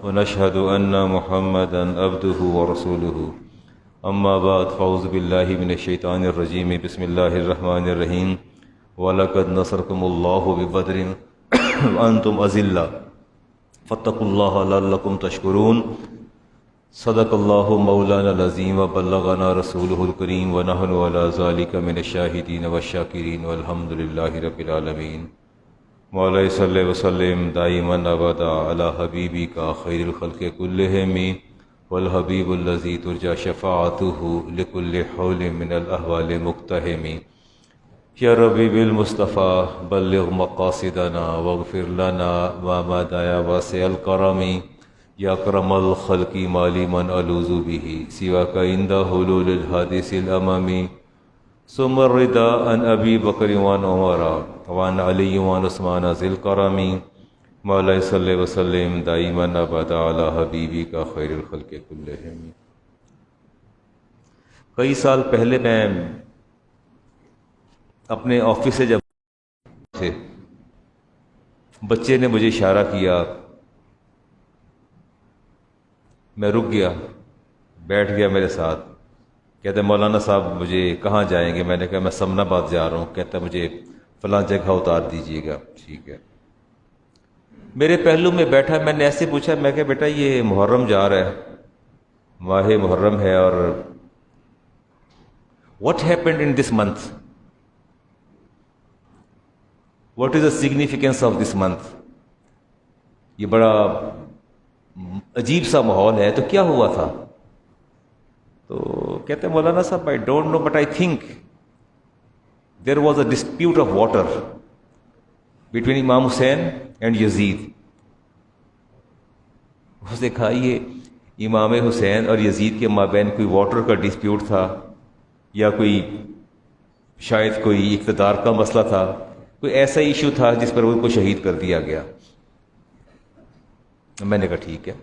ونشهد أن محمدا عبده ورسوله أما بعد فأعوذ بالله من الشيطان الرجيم بسم الله الرحمن الرحيم وَلَقَدْ نَصَرَكُمُ اللَّهُ بِبَدْرٍ وَأَنْتُمْ أَذِلَّةٌ فَاتَّقُوا اللَّهَ لَعَلَّكُمْ تَشْكُرُونَ صدق اللہ مولانا العظیم وبلغنا رسولہ الکریم ونحن علی ذلک من الشاہدین والشاکرین والحمد للہ رب العالمین مولا صلی وسلم دائما ابدا علی حبیبک خیر الخلق کلہم والحبیب الذی ترجى شفاعتہ لکل حول من الاحوال مقتحم یا ربی بالمصطفیٰ بلغ مقاصدنا واغفر لنا ما مدى یا واسع الکرم یا اکرم الخلق مالی من الوذ به سواک عند حلول الحادث الاممی ثم الرضا عن ابی بکر وعن عمر وعن علی وعن عثمان ذی الکرم مولا صلی وسلم دائما ابدا علی حبیبک خیر الخلق کلہم۔ کئی سال پہلے میں اپنے آفس سے جب تھے، بچے نے مجھے اشارہ کیا، میں رک گیا، بیٹھ گیا میرے ساتھ، کہتے مولانا صاحب مجھے کہاں جائیں گے؟ میں نے کہا میں سمن آباد جا رہا ہوں۔ کہتا مجھے فلاں جگہ اتار دیجیے گا۔ ٹھیک ہے۔ میرے پہلو میں بیٹھا، میں نے ایسے پوچھا، میں کہا بیٹا یہ محرم جا رہا ہے، ماہ محرم ہے، اور what happened in this month, what is the significance of this month? یہ بڑا عجیب سا ماحول ہے، تو کیا ہوا تھا؟ تو کہتے ہیں مولانا صاحب I don't know but I think there was a dispute of water between Imam Hussain and یزید۔ اس نے کہا یہ امام حسین اور یزید کے مابین کوئی واٹر کا ڈسپیوٹ تھا، یا کوئی شاید کوئی اقتدار کا مسئلہ تھا، کوئی ایسا ایشو تھا جس پر ان کو شہید کر دیا گیا۔ میں نے کہا ٹھیک ہے،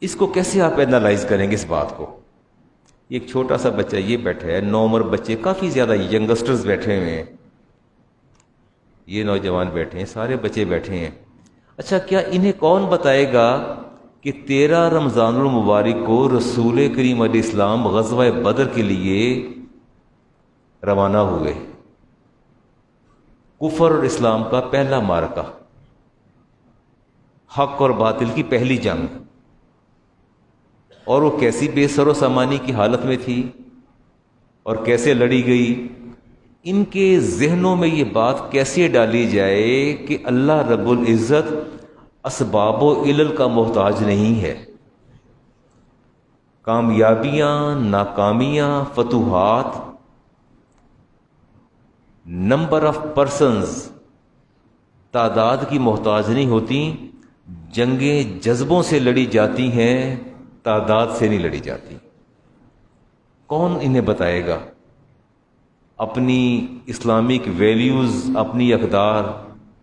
اس کو کیسے آپ اینالائز کریں گے اس بات کو؟ ایک چھوٹا سا بچہ یہ بیٹھا ہے، نوعمر بچے کافی زیادہ ینگسٹرز بیٹھے ہوئے ہیں، یہ نوجوان بیٹھے ہیں، سارے بچے بیٹھے ہیں۔ اچھا کیا انہیں کون بتائے گا کہ 13 رمضان المبارک کو رسول کریم علیہ السلام غزوہ بدر کے لیے روانہ ہوئے؟ کفر اور اسلام کا پہلا معرکہ، حق اور باطل کی پہلی جنگ، اور وہ کیسی بے سر و سامانی کی حالت میں تھی اور کیسے لڑی گئی۔ ان کے ذہنوں میں یہ بات کیسے ڈالی جائے کہ اللہ رب العزت اسباب و علل کا محتاج نہیں ہے، کامیابیاں، ناکامیاں، فتوحات نمبر آف پرسنز، تعداد کی محتاج نہیں ہوتی، جنگیں جذبوں سے لڑی جاتی ہیں، تعداد سے نہیں لڑی جاتی۔ کون انہیں بتائے گا؟ اپنی اسلامک ویلیوز، اپنی اقدار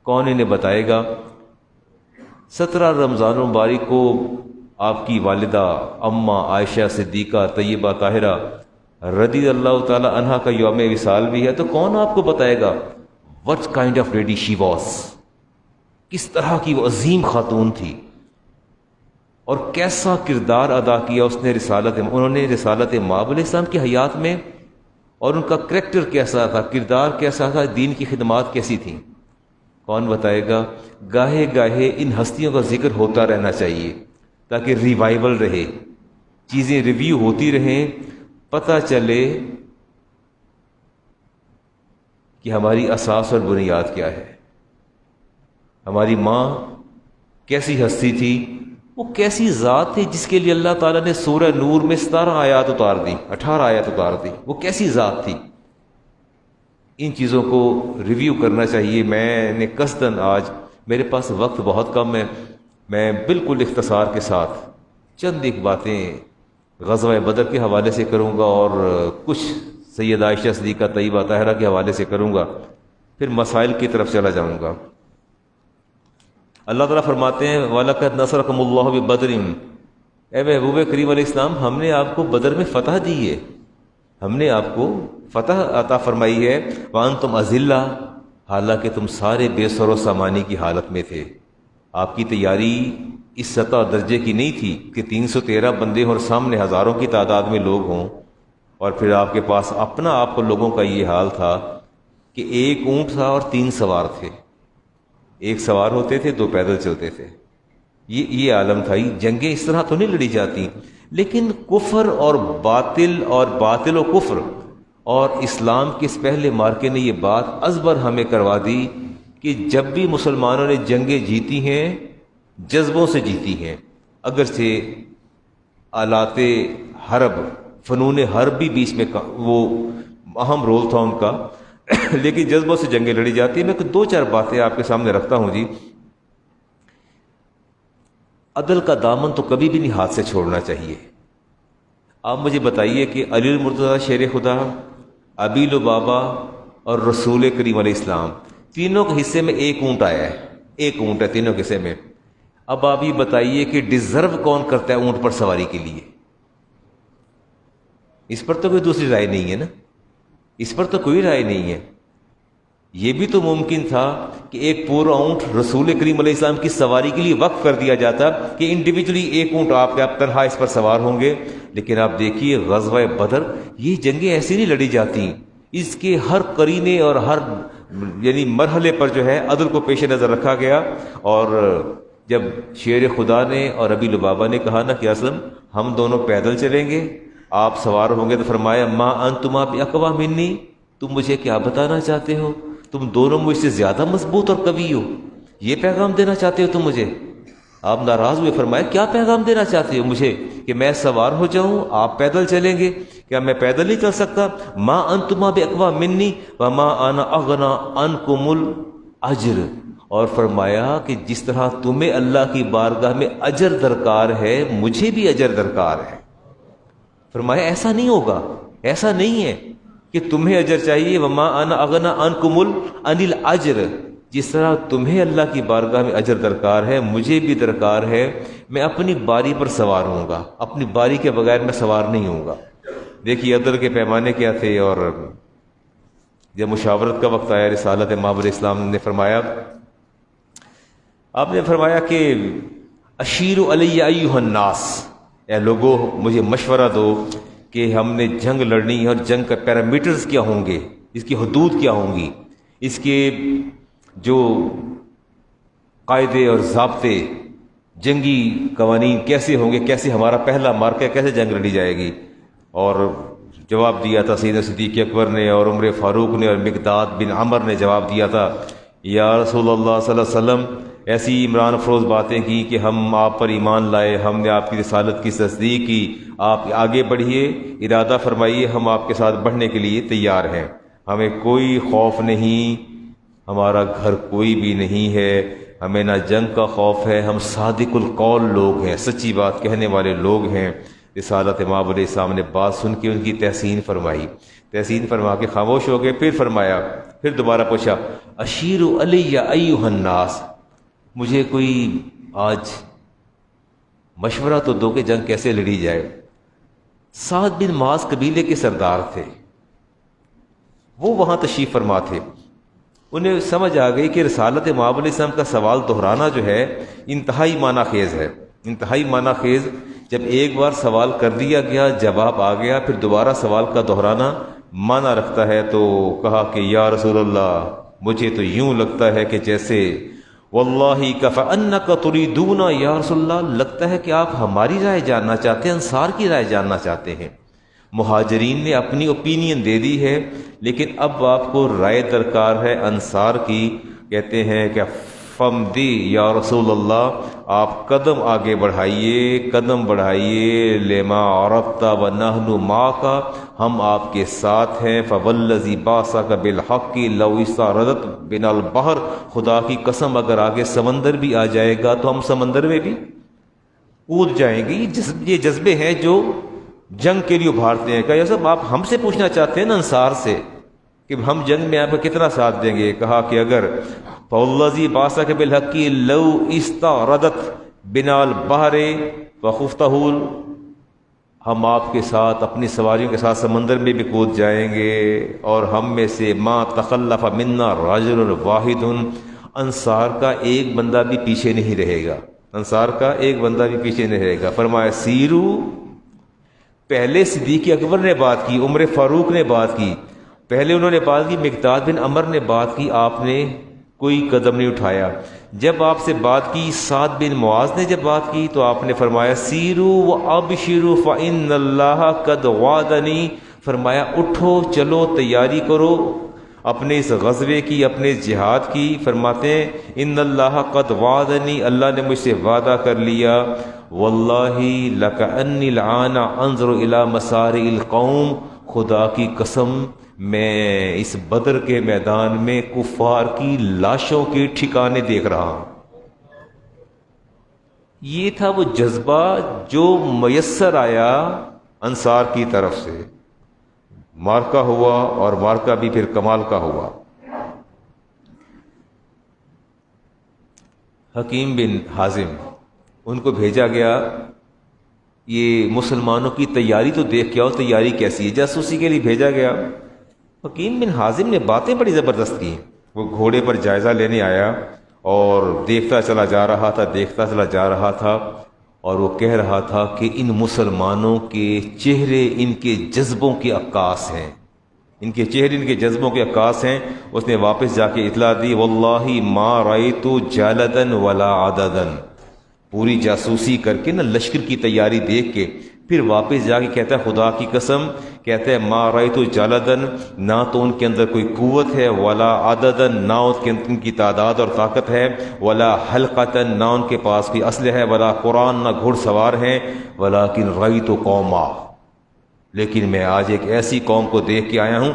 کون انہیں بتائے گا؟ 17 رمضان المبارک کو آپ کی والدہ اماں عائشہ صدیقہ طیبہ طاہرہ رضی اللہ تعالی عنہا کا یوم وصال بھی ہے، تو کون آپ کو بتائے گا what kind of lady she was، کس طرح کی وہ عظیم خاتون تھی، اور کیسا کردار ادا کیا اس نے انہوں نے رسالت مآب علیہ السلام کی حیات میں، اور ان کا کریکٹر کیسا تھا، کردار کیسا تھا، دین کی خدمات کیسی تھیں؟ کون بتائے گا؟ گاہے گاہے ان ہستیوں کا ذکر ہوتا رہنا چاہیے تاکہ ریوائول رہے، چیزیں ریویو ہوتی رہیں، پتہ چلے کہ ہماری اساس اور بنیاد کیا ہے۔ ہماری ماں کیسی ہستی تھی، وہ کیسی ذات تھی جس کے لیے اللہ تعالیٰ نے سورہ نور میں 17 آیات اتار دی، 18 آیات اتار دی، وہ کیسی ذات تھی؟ ان چیزوں کو ریویو کرنا چاہیے۔ میں نے قصداً، آج میرے پاس وقت بہت کم ہے، میں بالکل اختصار کے ساتھ چند ایک باتیں غزوہ بدر کے حوالے سے کروں گا، اور کچھ سید عائشہ صدیقہ طیبہ طاہرہ کے حوالے سے کروں گا، پھر مسائل کی طرف چلا جاؤں گا۔ اللہ تعالیٰ فرماتے ہیں وَلَقَدْ نَصَرَكُمُ اللَّهُ بِبَدْرٍ، اے محبوب کریم علیہ السلام ہم نے آپ کو بدر میں فتح دی ہے، ہم نے آپ کو فتح عطا فرمائی ہے۔ وَأَنْتُمْ أَذِلَّةٌ، حالانکہ تم سارے بے سر و سامانی کی حالت میں تھے، آپ کی تیاری اس سطح اور درجے کی نہیں تھی کہ 313 بندے اور سامنے ہزاروں کی تعداد میں لوگ ہوں، اور پھر آپ کے پاس اپنا آپ کو لوگوں کا یہ حال تھا کہ ایک اونٹ تھا اور 3 سوار تھے، ایک سوار ہوتے تھے 2 پیدل چلتے تھے۔ یہ عالم تھا۔ یہ جنگیں اس طرح تو نہیں لڑی جاتی، لیکن کفر اور باطل و کفر اور اسلام کے اس پہلے مارکے نے یہ بات ازبر ہمیں کروا دی کہ جب بھی مسلمانوں نے جنگیں جیتی ہیں جذبوں سے جیتی ہیں، اگرچہ آلات حرب، فنون حرب بھی بیچ میں وہ اہم رول تھا ان کا، لیکن جذبوں سے جنگیں لڑی جاتی ہیں۔ میں 2-4 باتیں آپ کے سامنے رکھتا ہوں جی۔ عدل کا دامن تو کبھی بھی نہیں ہاتھ سے چھوڑنا چاہیے۔ آپ مجھے بتائیے کہ علی المرتضیٰ شیر خدا، ابی لبابہ اور رسول کریم علیہ السلام تینوں کے حصے میں ایک اونٹ آیا ہے، ایک اونٹ ہے تینوں کے حصے میں۔ اب آپ یہ بتائیے کہ ڈیزرو کون کرتا ہے اونٹ پر سواری کے لیے؟ اس پر تو کوئی دوسری رائے نہیں ہے نا، اس پر تو کوئی رائے نہیں ہے۔ یہ بھی تو ممکن تھا کہ ایک پورا اونٹ رسول کریم علیہ السلام کی سواری کے لیے وقف کر دیا جاتا کہ انڈیویجولی ایک اونٹ آپ تنہا اس پر سوار ہوں گے۔ لیکن آپ دیکھیے غزوہ بدر، یہ جنگیں ایسی نہیں لڑی جاتی، اس کے ہر قرینے اور ہر مرحلے پر جو ہے عدل کو پیش نظر رکھا گیا۔ اور جب شیر خدا نے اور ابی لبابہ نے کہا نا کہ اسلم ہم دونوں پیدل چلیں گے، آپ سوار ہوں گے، تو فرمایا ما انتما باقوی منی، تم مجھے کیا بتانا چاہتے ہو؟ تم دونوں مجھ سے زیادہ مضبوط اور قوی ہو، یہ پیغام دینا چاہتے ہو تم مجھے؟ آپ ناراض ہوئے، فرمایا کیا پیغام دینا چاہتے ہو مجھے؟ کہ میں سوار ہو جاؤں، آپ پیدل چلیں گے؟ کیا میں پیدل نہیں چل سکتا؟ ما انتما باقوی منی وما انا اغنی عنکم الاجر۔ اور فرمایا کہ جس طرح تمہیں اللہ کی بارگاہ میں اجر درکار ہے، مجھے بھی اجر درکار ہے۔ فرمایا ایسا نہیں ہوگا، ایسا نہیں ہے کہ تمہیں اجر چاہیے، وما انا اغنی عنکم عن الاجر، جس طرح تمہیں اللہ کی بارگاہ میں اجر درکار ہے مجھے بھی درکار ہے۔ میں اپنی باری پر سوار ہوں گا، اپنی باری کے بغیر میں سوار نہیں ہوں گا۔ دیکھیے عدل کے پیمانے کیا تھے۔ اور جب مشاورت کا وقت آیا، رسالت مآب علیہ السلام نے فرمایا، آپ نے فرمایا کہ اشیر علی ایھا الناس، اے لوگو مجھے مشورہ دو کہ ہم نے جنگ لڑنی ہے، اور جنگ کا پیرامیٹرز کیا ہوں گے، اس کی حدود کیا ہوں گی، اس کے جو قاعدے اور ضابطے، جنگی قوانین کیسے ہوں گے، کیسے ہمارا پہلا مارکہ کیسے جنگ لڑی جائے گی۔ اور جواب دیا تھا سیدنا صدیق اکبر نے اور عمر فاروق نے اور مقداد بن عمر نے جواب دیا تھا، یا رسول اللہ صلی اللہ علیہ وسلم ایسی عمران افروز باتیں کی کہ ہم آپ پر ایمان لائے، ہم نے آپ کی رسالت کی تصدیق کی، آپ آگے بڑھیے، ارادہ فرمائیے، ہم آپ کے ساتھ بڑھنے کے لیے تیار ہیں، ہمیں کوئی خوف نہیں، ہمارا گھر کوئی بھی نہیں ہے، ہمیں نہ جنگ کا خوف ہے، ہم صادق القول لوگ ہیں، سچی بات کہنے والے لوگ ہیں۔ رسالت مآب علیہ السلام نے بات سن کے ان کی تحسین فرمائی، تحسین فرما کے خاموش ہو گئے۔ پھر فرمایا، پھر دوبارہ پوچھا، اشیر علی ایھا الناس، مجھے کوئی آج مشورہ تو دو کہ جنگ کیسے لڑی جائے۔ سعد بن معاذ قبیلے کے سردار تھے، وہ وہاں تشریف فرما تھے۔ انہیں سمجھ آ گئی کہ رسالت مآب علیہ السلام کا سوال دہرانا جو ہے انتہائی معنی خیز ہے، انتہائی معنی خیز۔ جب ایک بار سوال کر دیا گیا، جواب آ گیا، پھر دوبارہ سوال کا دہرانا معنی رکھتا ہے۔ تو کہا کہ یا رسول اللہ، مجھے تو یوں لگتا ہے کہ جیسے واللہ کفأنک تریدون، یا رسول اللہ لگتا ہے کہ آپ ہماری رائے جاننا چاہتے ہیں، انصار کی رائے جاننا چاہتے ہیں۔ مہاجرین نے اپنی اوپینین دے دی ہے، لیکن اب آپ کو رائے درکار ہے انصار کی۔ کہتے ہیں کہ فمدی یا رسول اللہ، آپ قدم آگے بڑھائیے، قدم بڑھائیے، لما عرفت ونحن معک، ہم آپ کے ساتھ ہیں۔ فوالذی بعثک بالحق لو استعرضت بنا البحر، خدا کی قسم اگر آگے سمندر بھی آ جائے گا تو ہم سمندر میں بھی کود جائیں گے۔ یہ جذبے ہیں جو جنگ کے لیے ابھارتے ہیں۔ کہ یہ سب آپ ہم سے پوچھنا چاہتے ہیں نا انصار سے کہ ہم جنگ میں آپ کا کتنا ساتھ دیں گے؟ کہا کہ اگر فوالذی بعثک بالحق لو استعرضت بنا البحر فخفتہ، ہم آپ کے ساتھ اپنی سواریوں کے ساتھ سمندر میں بھی کود جائیں گے، اور ہم میں سے ما تخلف منا رجل واحد، انصار کا ایک بندہ بھی پیچھے نہیں رہے گا، انصار کا ایک بندہ بھی پیچھے نہیں رہے گا۔ فرمایا سیرو، پہلے صدیق اکبر نے بات کی، عمر فاروق نے بات کی، پہلے انہوں نے بات کی، مقداد بن عمر نے بات کی، آپ نے کوئی قدم نہیں اٹھایا۔ جب آپ سے بات کی سعد بن معاذ نے جب بات کی تو آپ نے فرمایا سیرو وابشروا فإن اللہ قد وعدنی، فرمایا اٹھو چلو تیاری کرو اپنے اس غزوے کی، اپنے جہاد کی۔ فرماتے ہیں ان اللہ قد وعدنی، اللہ نے مجھ سے وعدہ کر لیا، واللہ لکأنی الآن انظر الی مسارع القوم، خدا کی قسم میں اس بدر کے میدان میں کفار کی لاشوں کے ٹھکانے دیکھ رہا ہوں۔ یہ تھا وہ جذبہ جو میسر آیا انصار کی طرف سے، مارکا ہوا اور مارکا بھی پھر کمال کا ہوا۔ حکیم بن حازم ان کو بھیجا گیا، یہ مسلمانوں کی تیاری تو دیکھ کے آؤ، تیاری کیسی ہے، جاسوسی کے لیے بھیجا گیا۔ حکیم بن حازم نے باتیں بڑی زبردست کی، وہ گھوڑے پر جائزہ لینے آیا اور دیکھتا چلا جا رہا تھا، دیکھتا چلا جا رہا تھا، اور وہ کہہ رہا تھا کہ ان مسلمانوں کے چہرے ان کے جذبوں کے عکاس ہیں، ان کے چہرے ان کے جذبوں کے عکاس ہیں۔ اس نے واپس جا کے اطلاع دی واللہ ما رأیت جالدا ولا عددا، پوری جاسوسی کر کے نا لشکر کی تیاری دیکھ کے پھر واپس جا کے کہتا ہے خدا کی قسم، کہتا ہے ما رأیت جالدا، نہ تو ان کے اندر کوئی قوت ہے، ولا عددا، نہ ان کی تعداد اور طاقت ہے، ولا حلقتا، نہ ان کے پاس کوئی اسلحہ ہے، ولا قرآن، نہ گھڑ سوار ہیں، ولیکن رأیت قوما، لیکن میں آج ایک ایسی قوم کو دیکھ کے آیا ہوں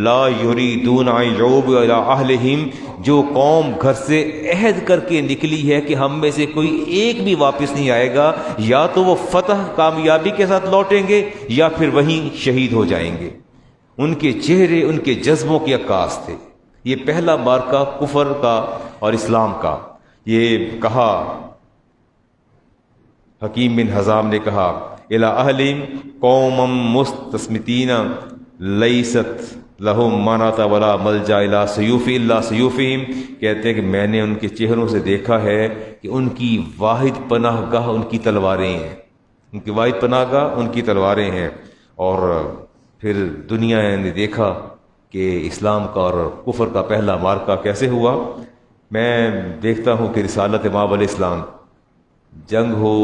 لا یریدون ان یعودوا الی اہلہم، جو قوم گھر سے عہد کر کے نکلی ہے کہ ہم میں سے کوئی ایک بھی واپس نہیں آئے گا، یا تو وہ فتح کامیابی کے ساتھ لوٹیں گے یا پھر وہیں شہید ہو جائیں گے۔ ان کے چہرے ان کے جذبوں کے عکاس تھے۔ یہ پہلا مارکہ کفر کا اور اسلام کا۔ یہ کہا حکیم بن حزام نے کہا الی اہلہم قوما مستسمتین لیست لہم منعت ولا ملجا الی سیوف الا سیوفہم، کہتے ہیں کہ میں نے ان کے چہروں سے دیکھا ہے کہ ان کی واحد پناہ گاہ ان کی تلواریں ہیں، ان کی واحد پناہ گاہ ان کی تلواریں ہیں۔ اور پھر دنیا نے دیکھا کہ اسلام کا اور کفر کا پہلا مارکہ کیسے ہوا۔ میں دیکھتا ہوں کہ رسالت امام علیہ السلام، جنگ ہو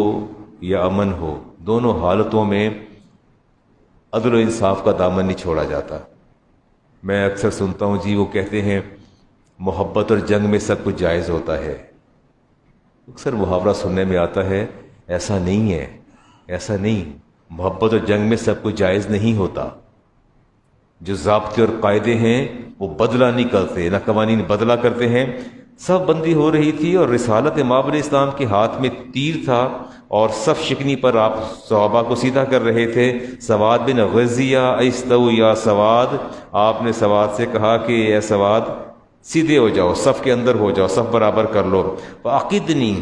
یا امن ہو، دونوں حالتوں میں عدل و انصاف کا دامن نہیں چھوڑا جاتا۔ میں اکثر سنتا ہوں جی وہ کہتے ہیں محبت اور جنگ میں سب کچھ جائز ہوتا ہے، اکثر محاورہ سننے میں آتا ہے ایسا نہیں ہے، ایسا نہیں، محبت اور جنگ میں سب کچھ جائز نہیں ہوتا۔ جو ضابطے اور قاعدے ہیں وہ بدلہ نہیں کرتے، نہ قوانین بدلہ کرتے ہیں۔ صف بندی ہو رہی تھی اور رسالت امام علیہ السلام کے ہاتھ میں تیر تھا اور صف شکنی پر آپ صحابہ کو سیدھا کر رہے تھے۔ سواد بن غزیہ استو یا سواد، آپ نے سواد سے کہا کہ اے سواد سیدھے ہو جاؤ، صف کے اندر ہو جاؤ، صف برابر کر لو۔ فعقدنی،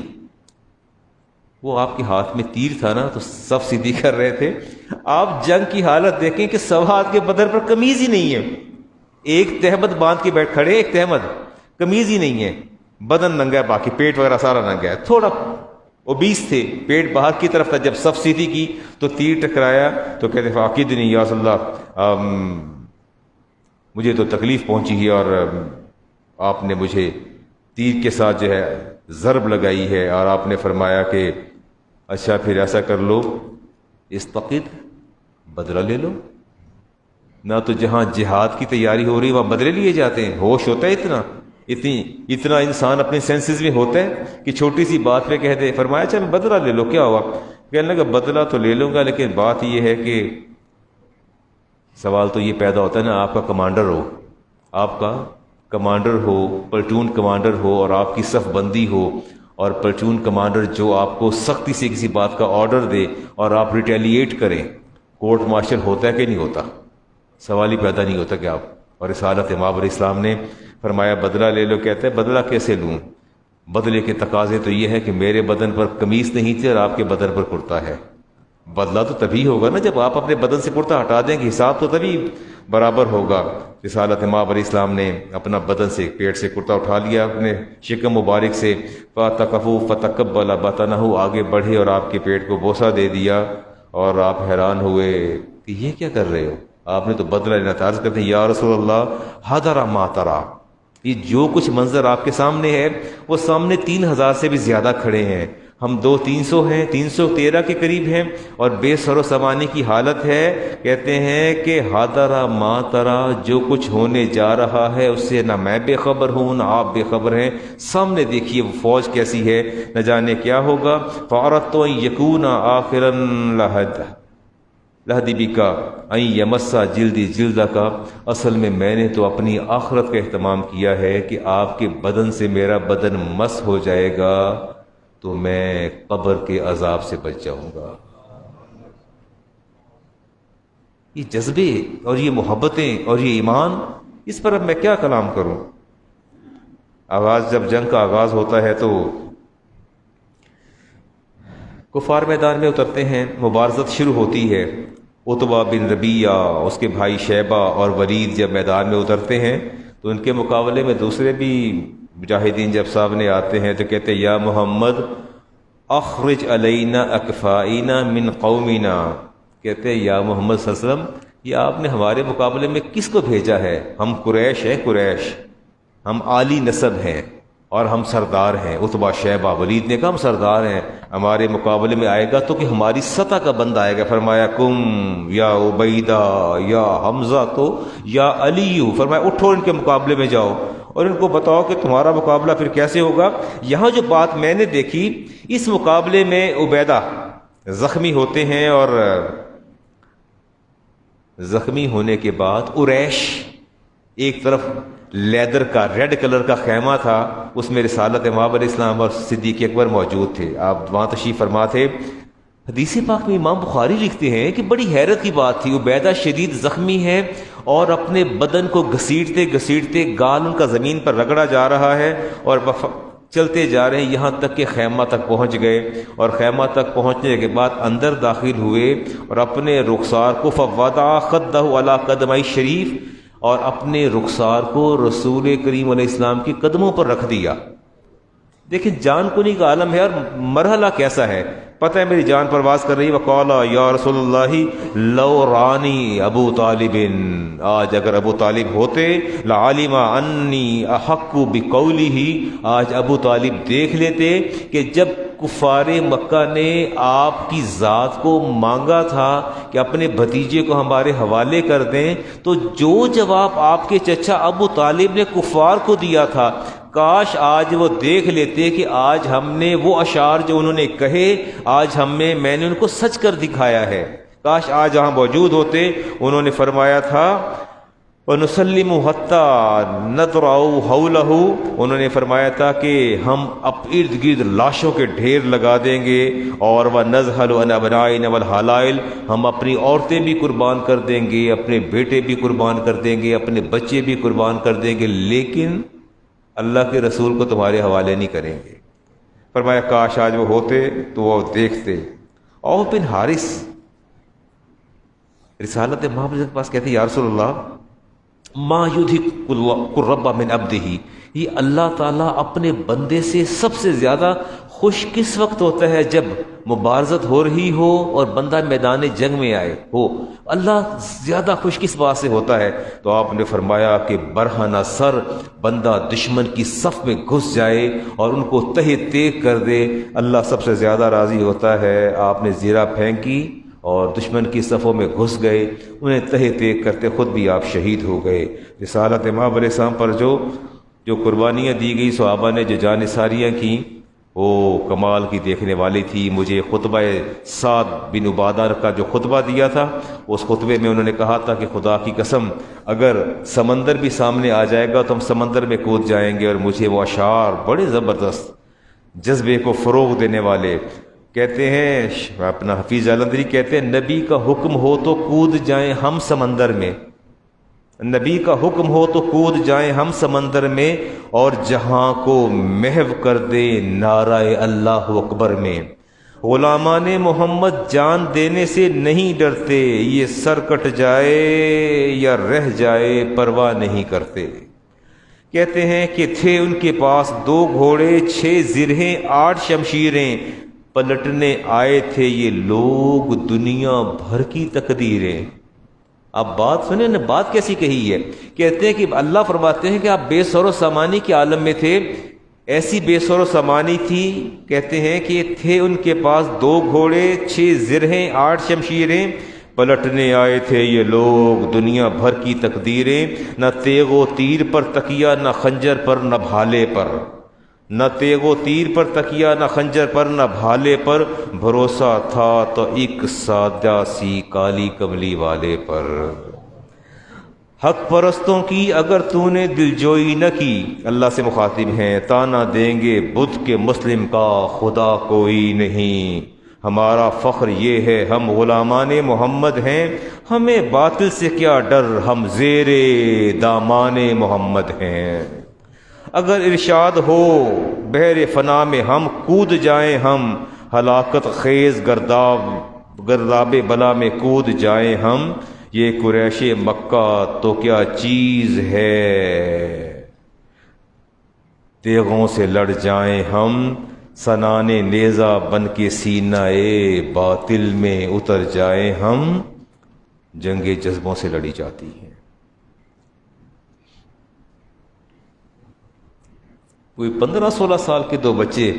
وہ آپ کے ہاتھ میں تیر تھا نا تو صف سیدھی کر رہے تھے۔ آپ جنگ کی حالت دیکھیں کہ سواد کے بدن پر قمیض ہی نہیں ہے، ایک تہمت باندھ کے بیٹھ کھڑے، ایک تہمت، قمیض ہی نہیں ہے، بدن ننگا ہے، باقی پیٹ وغیرہ سارا ننگا ہے، تھوڑا اوبیس تھے، پیٹ باہر کی طرف تھا۔ جب صف سیدھی کی تو تیر ٹکرایا تو کہتے فعقدنی یا رسول اللہ، مجھے تو تکلیف پہنچی ہے اور آپ نے مجھے تیر کے ساتھ جو ہے ضرب لگائی ہے، اور آپ نے فرمایا کہ اچھا پھر ایسا کر لو، استقد، بدلہ لے لو۔ نہ تو جہاں جہاد کی تیاری ہو رہی وہاں بدلے لیے جاتے ہیں، ہوش ہوتا ہے اتنا انسان اپنے سینسز میں ہوتا ہے کہ چھوٹی سی بات پہ کہہ دے۔ فرمایا چل بدلہ لے لو، کیا ہوا؟ کہنے لگا بدلہ تو لے لوں گا لیکن بات یہ ہے کہ سوال تو یہ پیدا ہوتا ہے نا، آپ کا کمانڈر ہو، آپ کا کمانڈر ہو، پلٹون کمانڈر ہو، اور آپ کی صف بندی ہو، اور پلٹون کمانڈر جو آپ کو سختی سے کسی بات کا آرڈر دے اور آپ ریٹیلیٹ کریں، کورٹ مارشل ہوتا ہے کہ نہیں ہوتا؟ سوال ہی پیدا نہیں ہوتا کہ آپ۔ اور رسالت امام علیہ السلام نے فرمایا بدلہ لے لو۔ کہتے ہیں بدلہ کیسے لوں؟ بدلے کے تقاضے تو یہ ہے کہ میرے بدن پر قمیص نہیں تھی اور آپ کے بدن پر کرتا ہے۔ بدلہ تو تبھی ہوگا نا جب آپ اپنے بدن سے کرتا ہٹا دیں گے، حساب تو تبھی برابر ہوگا۔ رسالت مآب علیہ السلام نے اپنا بدن سے پیٹ سے کرتا اٹھا لیا اپنے شکم مبارک سے، فَتَقَفُوا فَتَقَبَّلَ بَطَنَهُ، آگے بڑھے اور آپ کے پیٹ کو بوسہ دے دیا، اور آپ حیران ہوئے کہ یہ کیا کر رہے ہو، آپ نے تو بدلہ لینا تھا۔ عرض کرتے ہیں یا رسول اللہ حضر ما ترى، یہ جو کچھ منظر آپ کے سامنے ہے وہ سامنے 3000 سے بھی زیادہ کھڑے ہیں، ہم 300 ہیں، 313 کے قریب ہیں اور بے سر و سامانی کی حالت ہے۔ کہتے ہیں کہ حضر ما ترى، جو کچھ ہونے جا رہا ہے اس سے نہ میں بے خبر ہوں نہ آپ بے خبر ہیں، سامنے دیکھیے وہ فوج کیسی ہے، نہ جانے کیا ہوگا۔ فَأَرَدْتُ أَن يَكُونَ آخِرًا لَهْدِ بِكَ أَن يَمَسَّ جِلْدِي جِلْدَكَ، اصل میں میں نے تو اپنی آخرت کا اہتمام کیا ہے کہ آپ کے بدن سے میرا بدن مس ہو جائے گا تو میں قبر کے عذاب سے بچ جاؤں گا۔ یہ جذبے اور یہ محبتیں اور یہ ایمان، اس پر اب میں کیا کلام کروں۔ جب جنگ کا آغاز ہوتا ہے تو کفار میدان میں اترتے ہیں، مبارزت شروع ہوتی ہے۔ عتبہ بن ربیعہ، اس کے بھائی شیبہ اور ولید جب میدان میں اترتے ہیں تو ان کے مقابلے میں دوسرے بھی مجاہدین جب سامنے آتے ہیں تو کہتے ہیں یا محمد اخرج علینا اکفائنا من قومنا، کہتے ہیں یا محمد صلی اللہ علیہ وسلم یہ آپ نے ہمارے مقابلے میں کس کو بھیجا ہے، ہم قریش ہیں، قریش ہم عالی نسب ہیں اور ہم سردار ہیں۔ عتبہ شیبہ ولید نے کہا ہم سردار ہیں، ہمارے مقابلے میں آئے گا تو کہ ہماری سطح کا بندہ آئے گا۔ فرمایا کم یا عبیدہ یا حمزہ تو یا علی، فرمایا اٹھو ان کے مقابلے میں جاؤ اور ان کو بتاؤ کہ تمہارا مقابلہ پھر کیسے ہوگا۔ یہاں جو بات میں نے دیکھی، اس مقابلے میں عبیدہ زخمی ہوتے ہیں اور زخمی ہونے کے بعد قریش، ایک طرف لیدر کا ریڈ کلر کا خیمہ تھا، اس میں رسالت مآب علیہ السلام اور صدیق اکبر موجود تھے، آپ وہاں تشریف فرما تھے۔ حدیث پاک میں امام بخاری لکھتے ہیں کہ بڑی حیرت کی بات تھی، عبیدہ شدید زخمی ہے اور اپنے بدن کو گھسیٹتے گھسیٹتے گال ان کا زمین پر رگڑا جا رہا ہے اور چلتے جا رہے ہیں، یہاں تک کہ خیمہ تک پہنچ گئے، اور خیمہ تک پہنچنے کے بعد اندر داخل ہوئے اور اپنے رخسار کو فوضع خدہ علی قدمئی شریف، اور اپنے رخسار کو رسول کریم علیہ السلام کے قدموں پر رکھ دیا۔ دیکھیں جان کنی کا عالم ہے اور مرحلہ کیسا ہے، پتہ ہے میری جان پرواز کر رہی ہے۔ وقال یا رسول اللہ لو رانی ابو طالب، آج اگر ابو طالب ہوتے لعلم انی احق بقولہ، آج ابو طالب دیکھ لیتے کہ جب کفار مکہ نے آپ کی ذات کو مانگا تھا کہ اپنے بھتیجے کو ہمارے حوالے کر دیں، تو جو جواب آپ کے چچا ابو طالب نے کفار کو دیا تھا، کاش آج وہ دیکھ لیتے کہ آج ہم نے وہ اشعار جو انہوں نے کہے، آج میں نے ان کو سچ کر دکھایا ہے، کاش آج وہاں موجود ہوتے۔ انہوں نے فرمایا تھا وَنُسَلِّمُ حَتَّى نَضْرَعُ حَوْلَهُ، انہوں نے فرمایا تھا کہ ہم ارد گرد لاشوں کے ڈھیر لگا دیں گے، اور وَنَزْحَلُ عَنْ أَبْنَائِنَا وَالْحَلَائِلِ، ہم اپنی عورتیں بھی قربان کر دیں گے، اپنے بیٹے بھی قربان کر دیں گے، اپنے بچے بھی قربان کر دیں گے، لیکن اللہ کے رسول کو تمہارے حوالے نہیں کریں گے۔ فرمایا کاش آج وہ ہوتے تو وہ دیکھتے۔ عوف بن حارث رسالت محمد کے پاس کہتے یا رسول اللہ ما یدھک الرب من عبدہ، یہ اللہ تعالیٰ اپنے بندے سے سب سے زیادہ خوش کس وقت ہوتا ہے؟ جب مبارزت ہو رہی ہو اور بندہ میدان جنگ میں آئے ہو، اللہ زیادہ خوش کس بات سے ہوتا ہے؟ تو آپ نے فرمایا کہ برہنہ سر، بندہ دشمن کی صف میں گھس جائے اور ان کو تہہ تیگ کر دے، اللہ سب سے زیادہ راضی ہوتا ہے۔ آپ نے زیرہ پھینکی اور دشمن کی صفوں میں گھس گئے، انہیں تہہ تیگ کرتے خود بھی آپ شہید ہو گئے۔ رسالت مآب علیہ السلام پر جو قربانیاں دی گئی، صحابہ نے جو جان نثاریاں کی، وہ کمال کی دیکھنے والی تھی۔ مجھے خطبہ سعد بن عبادہ کا جو خطبہ دیا تھا، اس خطبے میں انہوں نے کہا تھا کہ خدا کی قسم اگر سمندر بھی سامنے آ جائے گا تو ہم سمندر میں کود جائیں گے۔ اور مجھے وہ اشعار بڑے زبردست جذبے کو فروغ دینے والے، کہتے ہیں اپنا حفیظ جالندری کہتے ہیں نبی کا حکم ہو تو کود جائیں ہم سمندر میں، نبی کا حکم ہو تو کود جائیں ہم سمندر میں، اور جہاں کو محو کر دے نعرہ اللہ اکبر میں۔ غلامان محمد جان دینے سے نہیں ڈرتے، یہ سر کٹ جائے یا رہ جائے پرواہ نہیں کرتے۔ کہتے ہیں کہ تھے ان کے پاس 2 گھوڑے، 6 زرہیں، 8 شمشیریں، پلٹنے آئے تھے یہ لوگ دنیا بھر کی تقدیریں۔ اب بات سنیں نا، بات کیسی کہی ہے۔ کہتے ہیں کہ اللہ فرماتے ہیں کہ آپ بے سر و سامانی کے عالم میں تھے، ایسی بے سر و سامانی تھی۔ کہتے ہیں کہ تھے ان کے پاس 2 گھوڑے، 6 زرہیں، 8 شمشیریں، پلٹنے آئے تھے یہ لوگ دنیا بھر کی تقدیریں۔ نہ تیغ و تیر پر تکیہ، نہ خنجر پر، نہ بھالے پر، نہ تیغ و تیر پر تکیہ، نہ خنجر پر، نہ بھالے پر، بھروسہ تھا تو ایک سادہ سی کالی کملی والے پر۔ حق پرستوں کی اگر تو نے دلجوئی نہ کی، اللہ سے مخاطب ہیں، تانا دیں گے بدھ کے مسلم کا خدا کوئی نہیں۔ ہمارا فخر یہ ہے ہم غلامان محمد ہیں، ہمیں باطل سے کیا ڈر، ہم زیر دامان محمد ہیں۔ اگر ارشاد ہو بحر فنا میں ہم کود جائیں، ہم ہلاکت خیز گرداب بلا میں کود جائیں ہم، یہ قریش مکہ تو کیا چیز ہے، تیغوں سے لڑ جائیں ہم، سنان نیزہ بن کے سینہ باطل میں اتر جائیں ہم، جنگ جذبوں سے لڑی جاتی ہے۔ کوئی 15-16 سال کے 2 بچے،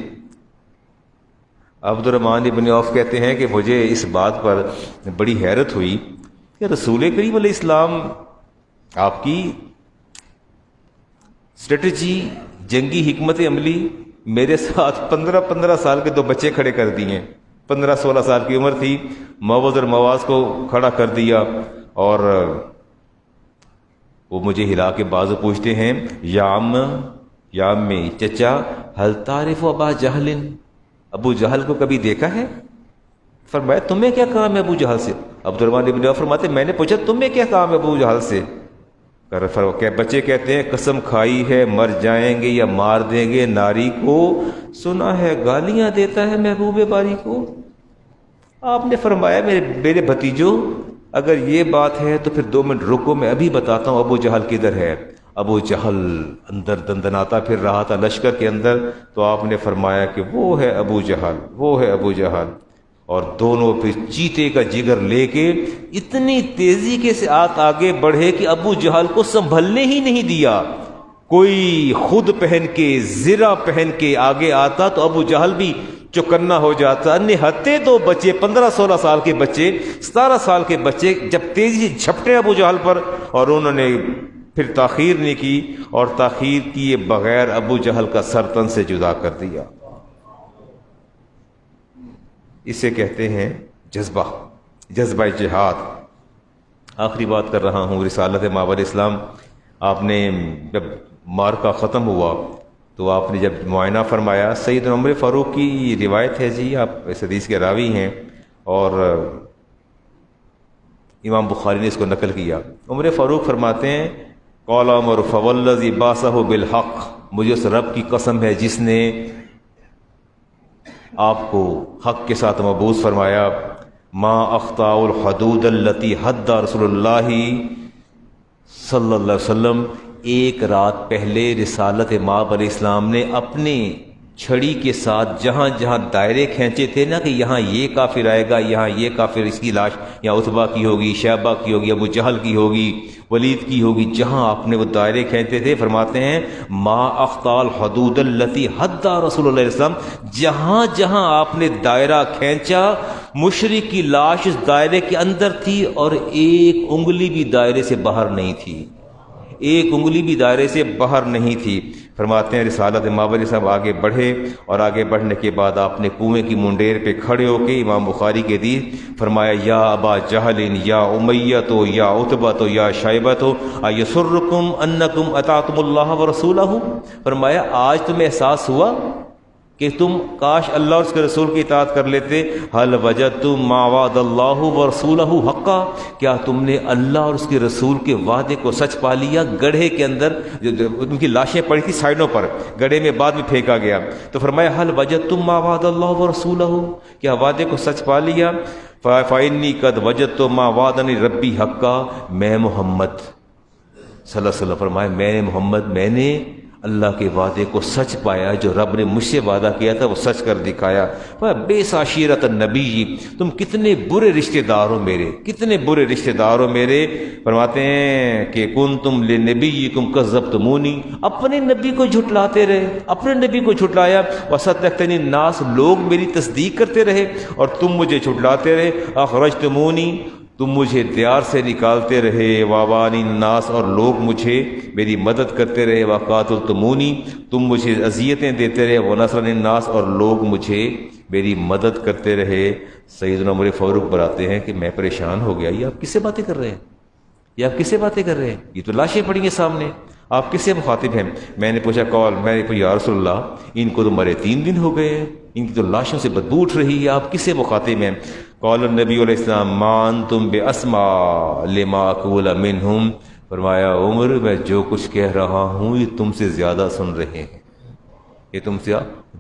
عبد الرحمن ابن عوف کہتے ہیں کہ مجھے اس بات پر بڑی حیرت ہوئی کہ رسول کریم علیہ السلام آپ کی اسٹریٹجی، جنگی حکمت عملی میرے ساتھ 15 سال کے 2 بچے کھڑے کر دیے۔ 15-16 سال کی عمر تھی، معوذ اور مواز کو کھڑا کر دیا، اور وہ مجھے ہلا کے بازو پوچھتے ہیں، یا میں چچا حل تعرف ابا جہل، ابو جہل کو کبھی دیکھا ہے؟ فرمایا تمہیں کیا کام ہے ابو جہل سے؟ عبد الرحمن ابن عوف فرماتے میں نے پوچھا تمہیں کیا کام ہے ابو جہل سے؟ بچے کہتے ہیں قسم کھائی ہے مر جائیں گے یا مار دیں گے ناری کو، سنا ہے گالیاں دیتا ہے محبوب باری کو۔ آپ نے فرمایا میرے بھتیجو اگر یہ بات ہے تو پھر 2 منٹ رکو، میں ابھی بتاتا ہوں ابو جہل کدھر ہے۔ ابو جہل اندر دندناتا پھر رہا تھا لشکر کے اندر، تو آپ نے فرمایا کہ وہ ہے ابو جہل، وہ ہے ابو جہل۔ اور دونوں پھر چیتے کا جگر لے کے اتنی تیزی کے ساتھ آگے بڑھے کہ ابو جہل کو سنبھلنے ہی نہیں دیا۔ کوئی خود پہن کے زرہ پہن کے آگے آتا تو ابو جہل بھی چکنا ہو جاتا۔ نہتے 2 بچے، 15-16 سال کے بچے، 17 سال کے بچے جب تیزی سے جھپٹے ابو جہل پر، اور انہوں نے پھر تاخیر نہیں کی، اور تاخیر کیے بغیر ابو جہل کا سر تن سے جدا کر دیا۔ اسے کہتے ہیں جذبہ جہاد۔ آخری بات کر رہا ہوں، رسالت مآب علیہ السلام، آپ نے جب معرکہ ختم ہوا تو آپ نے جب معائنہ فرمایا، سیدنا عمر فاروق کی روایت ہے جی، آپ اس حدیث کے راوی ہیں، اور امام بخاری نے اس کو نقل کیا۔ عمر فاروق فرماتے ہیں قال عمر فوالذی بعثہ بالحق، مجھے اس رب کی قسم ہے جس نے آپ کو حق کے ساتھ مبعوث فرمایا، ما اخطاء الحدود التي حد رسول اللہ صلی اللہ علیہ وسلم، ایک رات پہلے رسالت مآب علیہ السلام نے اپنے چھڑی کے ساتھ جہاں جہاں دائرے کھینچے تھے نا کہ یہاں یہ کافر آئے گا، یہاں یہ کافر، اس کی لاش یہاں عتبہ کی ہوگی، شیبہ کی ہوگی، ابو جہل کی ہوگی، ولید کی ہوگی، جہاں آپ نے وہ دائرے کھینچے تھے، فرماتے ہیں ما اخطا الحدود التي حد رسول اللہ علیہ وسلم، جہاں جہاں آپ نے دائرہ کھینچا مشرک کی لاش اس دائرے کے اندر تھی، اور ایک انگلی بھی دائرے سے باہر نہیں تھی، ایک انگلی بھی دائرے سے باہر نہیں تھی۔ فرماتے ہیں رسالت مآب علیہ السلام آگے بڑھے، اور آگے بڑھنے کے بعد آپ نے کنویں کی منڈیر پہ کھڑے ہو کے امام بخاری کے حدیث فرمایا، یا ابا جہل یا امیۃ یا عتبۃ یا شیبۃ ایسرکم انکم اطعتم اللہ ورسولہ، فرمایا آج تمہیں احساس ہوا کہ تم کاش اللہ اور اس کے رسول کی اطاعت کر لیتے. حل وجدتم ما وعد اللہ ورسولہ حقا، کیا تم نے اللہ اور اس کے رسول کے وعدے کو سچ پا لیا؟ گڑھے کے اندر ان کی لاشیں پڑی تھی سائڈوں پر، گڑھے میں بعد میں پھینکا گیا. تو فرمایا حل وجدتم ما وعد اللہ ورسولہ، کیا وعدے کو سچ پا لیا؟ فإنی قد وجدت ما وعدنی ربی حقا، میں محمد صلی اللہ علیہ وسلم فرمایا میں نے اللہ کے وعدے کو سچ پایا، جو رب نے مجھ سے وعدہ کیا تھا وہ سچ کر دکھایا. بے عشیرت النبی، تم کتنے برے رشتہ دار ہو میرے، کتنے برے رشتہ دار ہو میرے. فرماتے ہیں کہ کنتم لنبیکم کذبتمونی، اپنے نبی کو جھٹلاتے رہے، اپنے نبی کو جھٹلایا. وصدقتنی الناس، لوگ میری تصدیق کرتے رہے اور تم مجھے جھٹلاتے رہے. اخرجتمونی، تم مجھے دیار سے نکالتے رہے. وابانی الناس، اور لوگ مجھے میری مدد کرتے رہے. وقاتلتمونی، تم مجھے اذیتیں دیتے رہے. ونصرنی الناس، اور لوگ مجھے میری مدد کرتے رہے. سیدنا عمر فاروق بتاتے ہیں کہ میں پریشان ہو گیا، یہ آپ کس سے باتیں کر رہے ہیں؟ یہ آپ کس سے باتیں کر رہے ہیں؟ یہ تو لاشیں پڑی ہیں سامنے، آپ کس سے مخاطب ہیں؟ میں نے پوچھا میں نے پوچھا یا رسول اللہ، ان کو تو مرے 3 دن ہو گئے ہیں، ان کی تو لاشوں سے بدبو اٹھ رہی ہے، آپ کس سے مخاطب ہیں؟ قال النبی علیہ السلام ما انتم باسمع لما اقول منہم، فرمایا عمر میں جو کچھ کہہ رہا ہوں یہ تم سے زیادہ سن رہے ہیں، یہ تم سے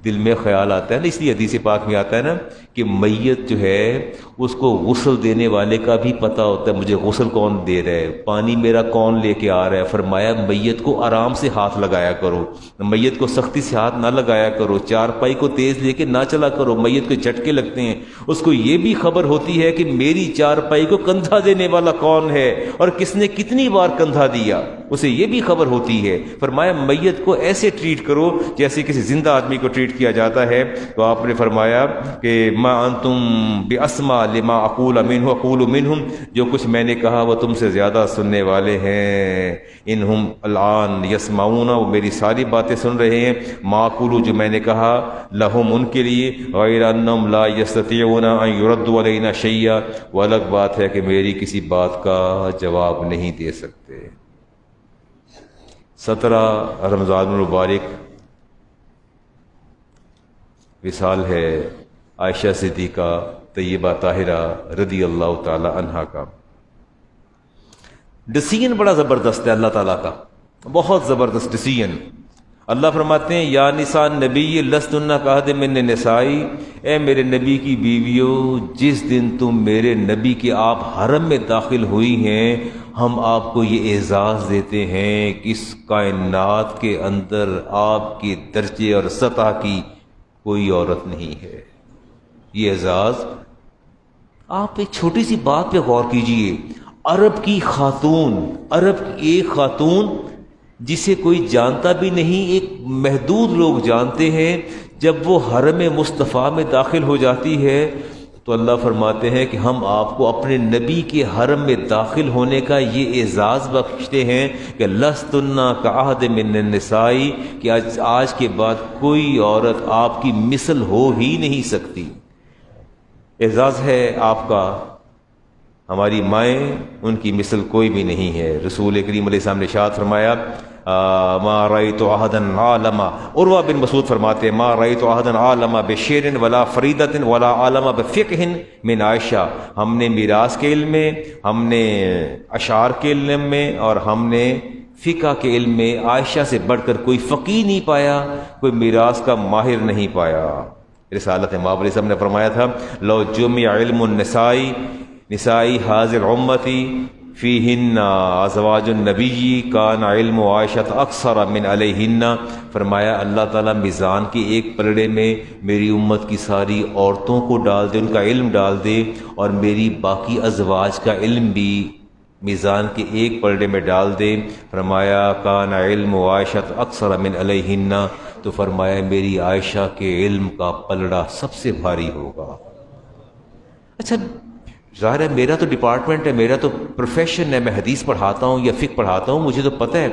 دل میں خیال آتا ہے نا. اس لیے حدیث پاک میں آتا ہے نا کہ میت جو ہے اس کو غسل دینے والے کا بھی پتہ ہوتا ہے مجھے غسل کون دے رہا ہے، پانی میرا کون لے کے آ رہا ہے. فرمایا میت کو آرام سے ہاتھ لگایا کرو، میت کو سختی سے ہاتھ نہ لگایا کرو، چارپائی کو تیز لے کے نہ چلا کرو، میت کو جھٹکے لگتے ہیں. اس کو یہ بھی خبر ہوتی ہے کہ میری چارپائی کو کندھا دینے والا کون ہے اور کس نے کتنی بار کندھا دیا، اسے یہ بھی خبر ہوتی ہے. فرمایا میت کو ایسے ٹریٹ کرو جیسے کسی زندہ آدمی کو ٹریٹ کیا جاتا ہے. تو آپ نے فرمایا کہ ما انتم باسمع لما اقول منہم، جو کچھ میں نے کہا وہ تم سے زیادہ سننے والے ہیں. انہم الان یسمعون، وہ میری ساری باتیں سن رہے ہیں. ما اقول، جو میں نے کہا، لہم، ان کے لیے، غیر انہم لا یستطیعون ان یردوا علینا شیئا، وہ الگ بات ہے کہ میری کسی بات کا جواب نہیں دے سکتے. 17 رمضان المبارک وصال ہے عائشہ صدیقہ طیبہ طاہرہ رضی اللہ تعالی عنہا کا. ڈسیژن بڑا زبردست ہے اللہ تعالیٰ کا، بہت زبردست ڈسیژن. اللہ فرماتے ہیں یا نساء نبی لستن کاحد من نسائی، اے میرے نبی کی بیویوں، جس دن تم میرے نبی کے آپ حرم میں داخل ہوئی ہیں ہم آپ کو یہ اعزاز دیتے ہیں کہ اس کائنات کے اندر آپ کے درجے اور سطح کی کوئی عورت نہیں ہے. یہ اعزاز، آپ ایک چھوٹی سی بات پہ غور کیجئے. عرب کی خاتون، عرب کی ایک خاتون جسے کوئی جانتا بھی نہیں، ایک محدود لوگ جانتے ہیں، جب وہ حرم مصطفیٰ میں داخل ہو جاتی ہے تو اللہ فرماتے ہیں کہ ہم آپ کو اپنے نبی کے حرم میں داخل ہونے کا یہ اعزاز بخشتے ہیں کہ لستن کعہد من النساء، کہ آج کے بعد کوئی عورت آپ کی مثل ہو ہی نہیں سکتی. اعزاز ہے آپ کا. ہماری مائیں، ان کی مثل کوئی بھی نہیں ہے. رسول کریم علیہ السلام نے ارشاد فرمایا ما رأيت أحدا عالم، عروہ بن مسعود فرماتے ہیں ما رأيت أحدا عالم بشعر ولا فریدۃ ولا عالم بفقہ من عائشہ. ہم نے میراث کے علم میں، ہم نے اشعار کے علم میں اور ہم نے فقہ کے علم میں عائشہ سے بڑھ کر کوئی فقیہ نہیں پایا، کوئی میراث کا ماہر نہیں پایا. رسالت مآب علیہ السلام نے فرمایا تھا لو جمع علم النسائی نسائی حاضر امتی فیہن ازواج النبی کان علم عائشہ اکثر من علیہن. فرمایا اللہ تعالیٰ میزان کے ایک پلڑے میں میری امت کی ساری عورتوں کو ڈال دے، ان کا علم ڈال دے، اور میری باقی ازواج کا علم بھی میزان کے ایک پلڑے میں ڈال دے. فرمایا کان علم عائشہ اکثر من علیہن، تو فرمایا میری عائشہ کے علم کا پلڑا سب سے بھاری ہوگا. اچھا ظاہر ہے میرا تو ڈپارٹمنٹ ہے، میرا تو پروفیشن ہے، میں حدیث پڑھاتا ہوں یا فقہ پڑھاتا ہوں، مجھے تو پتہ ہے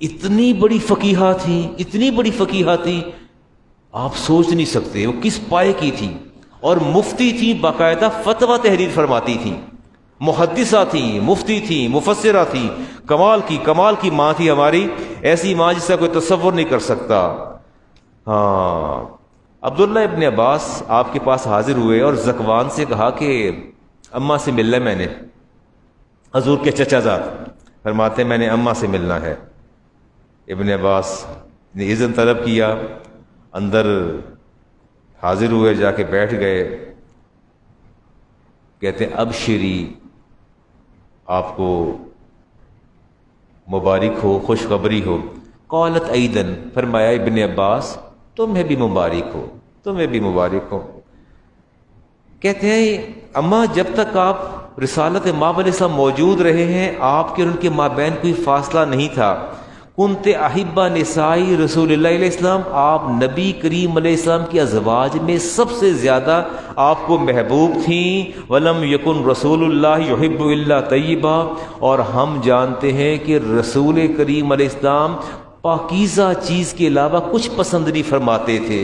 اتنی بڑی فقیہہ تھی، اتنی بڑی فقیہہ تھی آپ سوچ نہیں سکتے وہ کس پائے کی تھی. اور مفتی تھی، باقاعدہ فتویٰ تحریر فرماتی تھی، محدثہ تھی، مفتی تھی، مفسرہ تھی. کمال کی ماں تھی ہماری، ایسی ماں جس کا کوئی تصور نہیں کر سکتا. ہاں عبداللہ ابن عباس آپ کے پاس حاضر ہوئے اور ذکوان سے کہا کہ اماں سے ملنا ہے میں نے، حضور کے چچا زاد فرماتے ہیں میں نے اماں سے ملنا ہے۔ ابن عباس نے اذن طلب کیا، اندر حاضر ہوئے، جا کے بیٹھ گئے، کہتے ہیں ابشری، آپ کو مبارک ہو، خوشخبری ہو۔ قالت ایدن، فرمایا ابن عباس تمہیں بھی مبارک ہو، تمہیں بھی مبارک ہو۔ کہتے ہیں اماں جب تک آپ رسالت ماب علیہ السلام موجود رہے ہیں، آپ کے اور ان کے مابین کوئی فاصلہ نہیں تھا۔ کنت احبہ نسائی رسول اللہ علیہ السلام، آپ نبی کریم علیہ السلام کی ازواج میں سب سے زیادہ آپ کو محبوب تھیں۔ ولم یکن رسول اللہ یحب الا طیبہ، اور ہم جانتے ہیں کہ رسول کریم علیہ السلام پاکیزہ چیز کے علاوہ کچھ پسند نہیں فرماتے تھے،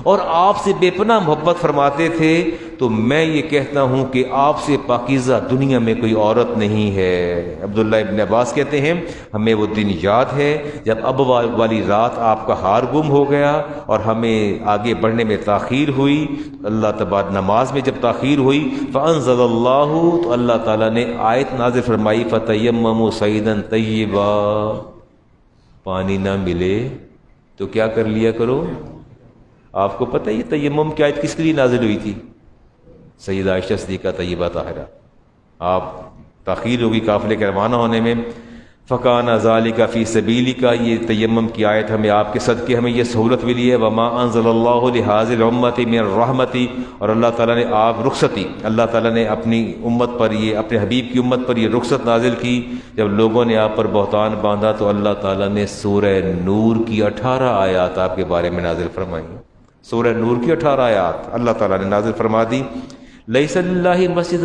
اور آپ سے بے پناہ محبت فرماتے تھے۔ تو میں یہ کہتا ہوں کہ آپ سے پاکیزہ دنیا میں کوئی عورت نہیں ہے۔ عبداللہ ابن عباس کہتے ہیں ہمیں وہ دن یاد ہے جب اب والی رات آپ کا ہار گم ہو گیا اور ہمیں آگے بڑھنے میں تاخیر ہوئی۔ اللہ تبارک نماز میں جب تاخیر ہوئی، فانزل اللہ، تو اللہ تعالیٰ نے آیت نازل فرمائی فتیمموا صعیدا طیبا، پانی نہ ملے تو کیا کر لیا کرو۔ آپ کو پتہ ہے یہ تیمم کی آیت کس کے لیے نازل ہوئی تھی؟ سیدہ عائشہ صدیقہ طیبہ طاہرہ، آپ تاخیر ہوگی قافلے کے روانہ ہونے میں، فکان ذالک فی سبیلک، یہ تیمم کی آیت ہمیں آپ کے صدقے ہمیں یہ سہولت ملی ہے۔ وما انزل اللہ لہذہ الامۃ من الرحمۃ، اور اللہ تعالیٰ نے آپ رخصتی، اللہ تعالیٰ نے اپنی امت پر یہ، اپنے حبیب کی امت پر یہ رخصت نازل کی۔ جب لوگوں نے آپ پر بہتان باندھا تو اللہ تعالیٰ نے سورہ نور کی 18 آیات آپ کے بارے میں نازل فرمائی۔ سورہ نور کی 18 آیات اللہ تعالیٰ نے نازل فرما دی۔ لیس للہ مسجد،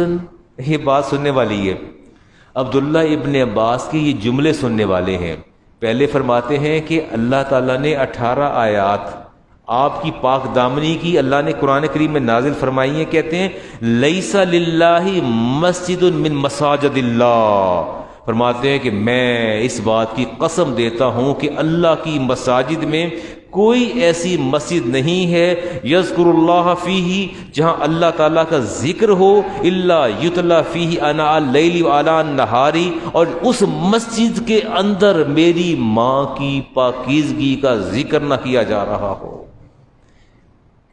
یہ بات سننے والی ہے، عبداللہ ابن عباس کے یہ جملے سننے والے ہیں۔ پہلے فرماتے ہیں کہ اللہ تعالیٰ نے 18 آیات آپ کی پاک دامنی کی اللہ نے قرآن کریم میں نازل فرمائی ہیں۔ کہتے ہیں لیس للہ مسجد من مساجد اللہ، فرماتے ہیں کہ میں اس بات کی قسم دیتا ہوں کہ اللہ کی مساجد میں کوئی ایسی مسجد نہیں ہے یذکر اللہ فیہ، جہاں اللہ تعالیٰ کا ذکر ہو، الا یتلی فیہ آناء اللیل وآناء النہار، اور اس مسجد کے اندر میری ماں کی پاکیزگی کا ذکر نہ کیا جا رہا ہو۔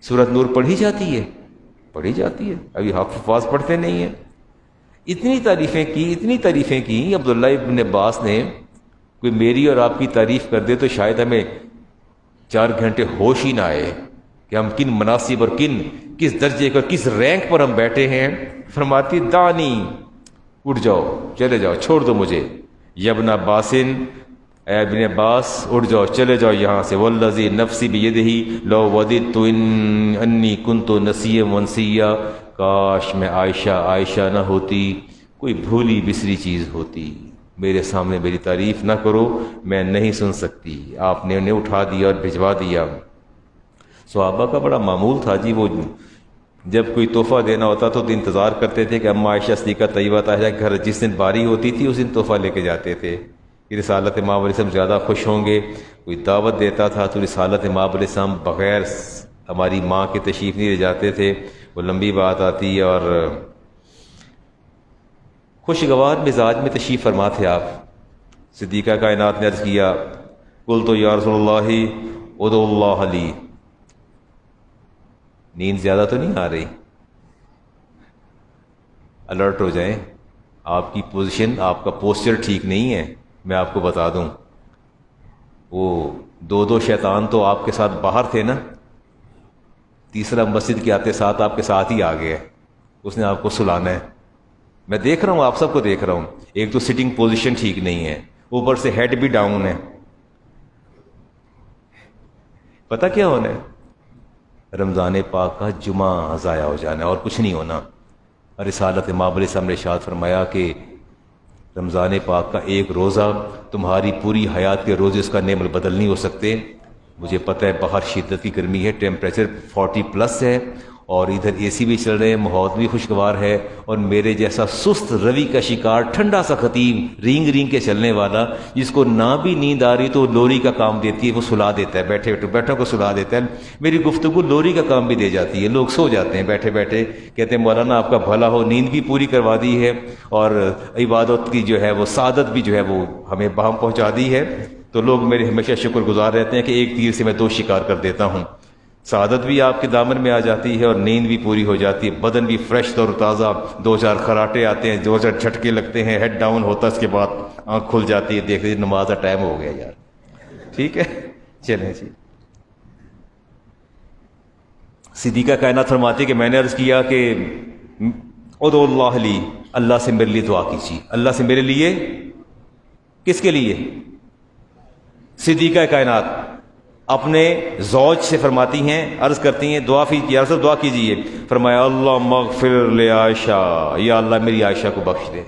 سورۃ نور پڑھی جاتی ہے، پڑھی جاتی ہے، ابھی حافظ پڑھتے نہیں ہیں۔ اتنی تعریفیں کی عبداللہ ابن عباس نے، کوئی میری اور آپ کی تعریف کر دے تو شاید ہمیں 4 گھنٹے ہوش ہی نہ آئے کہ ہم کن مناسب اور کس درجے کا، کس رینک پر ہم بیٹھے ہیں۔ فرماتی دانی، اٹھ جاؤ، چلے جاؤ، چھوڑ دو مجھے۔ یابن عباسن، اے ابن عباس اٹھ جاؤ، چلے جاؤ یہاں سے۔ والذی نفسی بیدہ لو وددت انی کنت نسیا منسیا، کاش میں عائشہ نہ ہوتی، کوئی بھولی بسری چیز ہوتی، میرے سامنے میری تعریف نہ کرو، میں نہیں سن سکتی۔ آپ نے انہیں اٹھا دیا اور بھجوا دیا۔ صحابہ کا بڑا معمول تھا جی، وہ جب کوئی تحفہ دینا ہوتا تو انتظار کرتے تھے کہ اماں عائشہ صدیقہ طیبہ طاہرہ کے گھر جس دن باری ہوتی تھی اس دن تحفہ لے کے جاتے تھے کہ رسالت مآب علیہ السلام زیادہ خوش ہوں گے۔ کوئی دعوت دیتا تھا تو رسالت مآب علیہ السلام بغیر ہماری ماں کے تشریف نہیں لے جاتے تھے، وہ لمبی بات آتی ہے۔ اور خوشگوار مزاج میں تشریف فرما تھے آپ۔ صدیقہ کائنات نے عرض کیا، قلت یا رسول اللہ ادعو اللہ لی، نیند زیادہ تو نہیں آ رہی؟ الرٹ ہو جائیں، آپ کی پوزیشن، آپ کا پوسچر ٹھیک نہیں ہے، میں آپ کو بتا دوں۔ وہ دو شیطان تو آپ کے ساتھ باہر تھے نا، تیسرا مسجد کے آتے ساتھ آپ کے ساتھ ہی آ گیا، اس نے آپ کو سلانا ہے۔ میں دیکھ رہا ہوں، آپ سب کو دیکھ رہا ہوں، ایک تو سٹنگ پوزیشن ٹھیک نہیں ہے، اوپر سے ہیڈ بھی ڈاؤن ہے۔ پتہ کیا ہونا ہے؟ رمضان پاک کا جمعہ ضائع ہو جانا ہے اور کچھ نہیں ہونا۔ رسالت مآب علیہ السلام نے ارشاد فرمایا کہ رمضان پاک کا ایک روزہ تمہاری پوری حیات کے روزے اس کا نعم البدل نہیں ہو سکتے۔ مجھے پتہ ہے باہر شدت کی گرمی ہے، ٹیمپریچر 40+ ہے، اور ادھر اے سی بھی چل رہے ہیں، ماحول بھی خوشگوار ہے، اور میرے جیسا سست روی کا شکار ٹھنڈا سا خطیب رینگ رینگ کے چلنے والا، جس کو نہ بھی نیند آ رہی تو لوری کا کام دیتی ہے، وہ سلا دیتا ہے، بیٹھے بیٹھوں کو سلا دیتا ہے۔ میری گفتگو لوری کا کام بھی دے جاتی ہے، لوگ سو جاتے ہیں بیٹھے بیٹھے، کہتے ہیں مولانا آپ کا بھلا ہو، نیند بھی پوری کروا دی ہے اور عبادت کی جو ہے وہ سعادت بھی جو ہے وہ ہمیں بہم پہنچا دی ہے۔ تو لوگ میرے ہمیشہ شکر گزار رہتے ہیں کہ ایک تیر سے میں دو شکار کر دیتا ہوں، سعادت بھی آپ کے دامن میں آ جاتی ہے اور نیند بھی پوری ہو جاتی ہے، بدن بھی فریش اور تازہ، دو چار خراٹے آتے ہیں، دو چار جھٹکے لگتے ہیں، ہیڈ ڈاؤن ہوتا ہے، اس کے بعد آنکھ کھل جاتی ہے، دیکھ لیجیے نماز کا ٹائم ہو گیا یار، ٹھیک ہے چلیں جی۔ صدیقہ کائنات فرماتی کہ میں نے عرض کیا کہ ادعو اللہ لی، اللہ سے میرے لیے دعا کیجیے، اللہ سے میرے لیے، کس کے لیے؟ صدیقہ کائنات اپنے زوج سے فرماتی ہیں، عرض کرتی ہیں دعا یا رسول دعا کیجیے، فرمایا اللہ مغفر لعائشہ، یا اللہ میری عائشہ کو بخش دے،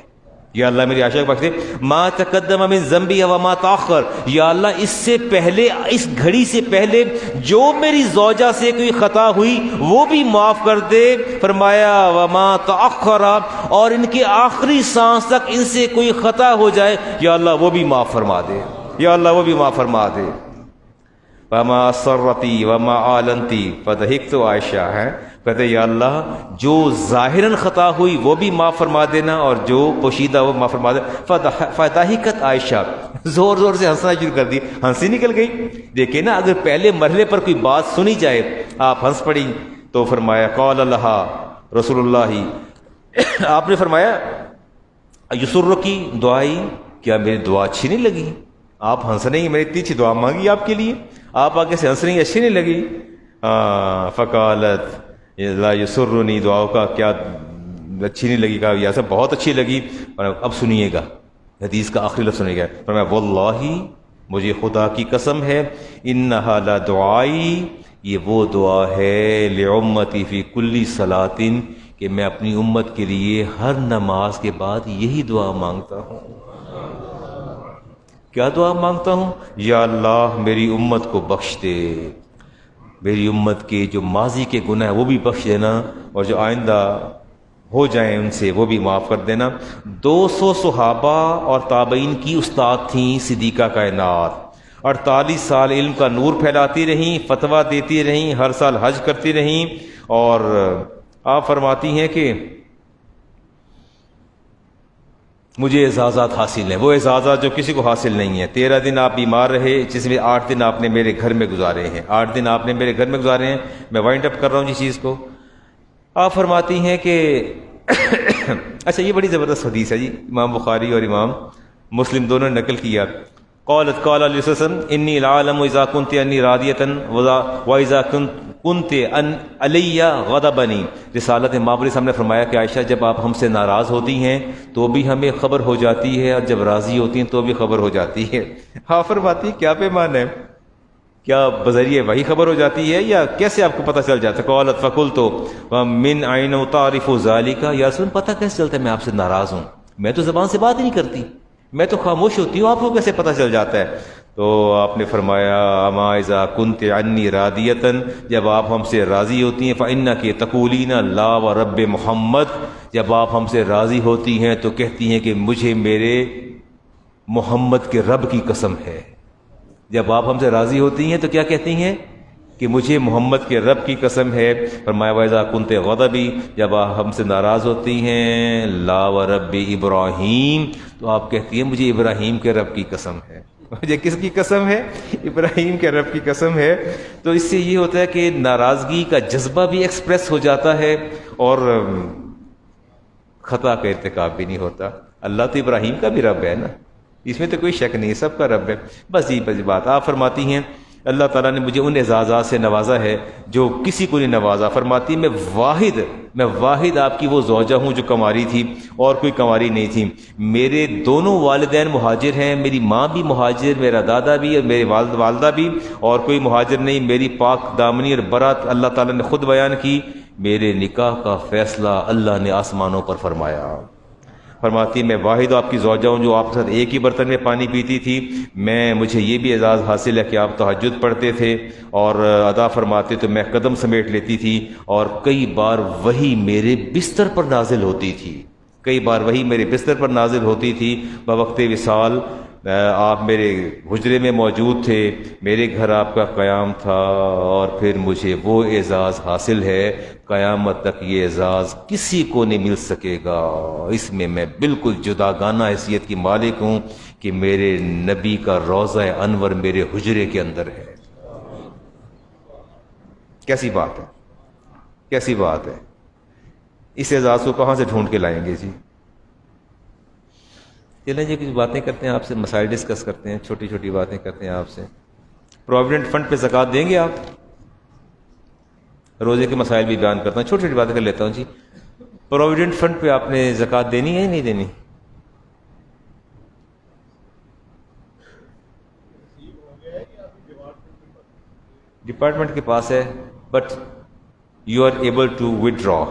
یا اللہ میری عائشہ کو بخش دے، ما تقدم من ذنبی وما تاخر، یا اللہ اس سے پہلے، اس گھڑی سے پہلے جو میری زوجہ سے کوئی خطا ہوئی وہ بھی معاف کر دے، فرمایا وما تاخر، اور ان کے آخری سانس تک ان سے کوئی خطا ہو جائے یا اللہ وہ بھی معاف فرما دے، یا اللہ وہ بھی معاف فرما دے۔ وما اسرتی وما اعلنتی، فضحکت عائشہ ہے، کہتے یا اللہ جو ظاہراً خطا ہوئی وہ بھی معاف فرما دینا اور جو پوشیدہ وہ معاف فرما دے۔ فضحکت عائشہ، زور زور سے ہنسنا شروع کر دی، ہنسی نکل گئی۔ دیکھیں نا، اگر پہلے مرحلے پر کوئی بات سنی جائے آپ ہنس پڑی، تو فرمایا قال اللہ رسول اللہ، آپ نے فرمایا یسرکی دعائی، کیا میری دعا اچھی نہیں لگی؟ آپ ہنس رہی ہیں، میں نے اتنی اچھی دعا مانگی آپ کے لیے، آپ آگے سے ہنس رہی ہیں، اچھی نہیں لگی؟ فقالت لا یسرنی، دعاؤں کا کیا اچھی نہیں لگی؟ کہا یا سب بہت اچھی لگی۔ اب سنیے گا حدیث کا آخری لفظ سنیے گا، فرمایا واللہ، مجھے خدا کی قسم ہے، انہا لدعائی، یہ وہ دعا ہے، لامتی فی کل صلاۃ، کہ میں اپنی امت کے لیے ہر نماز کے بعد یہی دعا مانگتا ہوں۔ کیا دعا مانگتا ہوں؟ یا اللہ میری امت کو بخش دے، میری امت کے جو ماضی کے گناہ وہ بھی بخش دینا، اور جو آئندہ ہو جائیں ان سے وہ بھی معاف کر دینا۔ 200 صحابہ اور تابعین کی استاد تھیں صدیقہ کائنات، 48 سال علم کا نور پھیلاتی رہیں، فتویٰ دیتی رہیں، ہر سال حج کرتی رہیں، اور آپ فرماتی ہیں کہ مجھے اعزازات حاصل ہیں، وہ اعزازات جو کسی کو حاصل نہیں ہیں۔ 13 دن آپ بیمار رہے، جس میں 8 دن آپ نے میرے گھر میں گزارے ہیں، 8 دن آپ نے میرے گھر میں گزارے ہیں۔ میں وائنڈ اپ کر رہا ہوں جس چیز کو، آپ فرماتی ہیں کہ اچھا یہ بڑی زبردست حدیث ہے جی، امام بخاری اور امام مسلم دونوں نے نقل کیا۔ قالت قال علیہ وسلم انی العالم اذا كنت انی راضیۃ واذا كنت ان علی غضبنی، رسالت مابری صاحب نے فرمایا کہ عائشہ جب آپ ہم سے ناراض ہوتی ہیں تو بھی ہمیں خبر ہو جاتی ہے، اور جب راضی ہوتی ہیں تو بھی خبر ہو جاتی ہے۔ ہاں فرماتی کیا پیمان ہے، کیا بذریعہ وہی خبر ہو جاتی ہے یا کیسے آپ کو پتہ چل جاتا ہے؟ قالت فقلت ومن عین تعرف ذلک، یا رسول پتہ کیسے چلتا ہے میں آپ سے ناراض ہوں؟ میں تو زبان سے بات ہی نہیں کرتی، میں تو خاموش ہوتی ہوں، آپ کو کیسے پتہ چل جاتا ہے؟ تو آپ نے فرمایا اما اذا كنت عنی راضیۃ، جب آپ ہم سے راضی ہوتی ہیں، فانک تقولین لا ورب محمد، جب آپ ہم سے راضی ہوتی ہیں تو کہتی ہیں کہ مجھے میرے محمد کے رب کی قسم ہے۔ جب آپ ہم سے راضی ہوتی ہیں تو کیا کہتی ہیں کہ مجھے محمد کے رب کی قسم ہے۔ فرمایا وَإِذَا كُنْتِ غَضَبِي، جب آپ ہم سے ناراض ہوتی ہیں، لا ورب ابراہیم، تو آپ کہتی ہیں مجھے ابراہیم کے رب کی قسم ہے۔ مجھے کس کی قسم ہے؟ ابراہیم کے رب کی قسم ہے۔ تو اس سے یہ ہوتا ہے کہ ناراضگی کا جذبہ بھی ایکسپریس ہو جاتا ہے اور خطا کا ارتکاب بھی نہیں ہوتا۔ اللہ تو ابراہیم کا بھی رب ہے نا، اس میں تو کوئی شک نہیں، سب کا رب ہے۔ بس یہ بات آپ فرماتی ہیں اللہ تعالیٰ نے مجھے ان اعزازات سے نوازا ہے جو کسی کو نہیں نوازا۔ فرماتی میں واحد آپ کی وہ زوجہ ہوں جو کنواری تھی، اور کوئی کنواری نہیں تھی۔ میرے دونوں والدین مہاجر ہیں، میری ماں بھی مہاجر، میرا دادا بھی اور میرے والدہ بھی، اور کوئی مہاجر نہیں۔ میری پاک دامنی اور برات اللہ تعالیٰ نے خود بیان کی۔ میرے نکاح کا فیصلہ اللہ نے آسمانوں پر فرمایا، فرماتی میں واحد آپ کی زوجہ ہوں جو آپ کے ساتھ ایک ہی برتن میں پانی پیتی تھی. مجھے یہ بھی اعزاز حاصل ہے کہ آپ تہجد پڑھتے تھے اور ادا فرماتے تو میں قدم سمیٹ لیتی تھی, اور کئی بار وہی میرے بستر پر نازل ہوتی تھی, کئی بار وہی میرے بستر پر نازل ہوتی تھی. بوقت وصال آپ میرے حجرے میں موجود تھے, میرے گھر آپ کا قیام تھا, اور پھر مجھے وہ اعزاز حاصل ہے, قیامت تک یہ اعزاز کسی کو نہیں مل سکے گا. اس میں میں بالکل جداگانہ حیثیت کی مالک ہوں کہ میرے نبی کا روضہ انور میرے حجرے کے اندر ہے. کیسی بات ہے, کیسی بات ہے. اس اعزاز کو کہاں سے ڈھونڈ کے لائیں گے جی؟ چلیں جی, کچھ باتیں کرتے ہیں آپ سے, مسائل ڈسکس کرتے ہیں, چھوٹی چھوٹی باتیں کرتے ہیں آپ سے. پروویڈنٹ فنڈ پہ زکوٰۃ دیں گے آپ؟ روزے کے مسائل بھی بیان کرتا ہوں, چھوٹی چھوٹی باتیں کر لیتا ہوں جی. پروویڈنٹ فنڈ پہ آپ نے زکوٰۃ دینی ہے یا نہیں دینی؟ ڈپارٹمنٹ کے پاس ہے, but you are able to withdraw.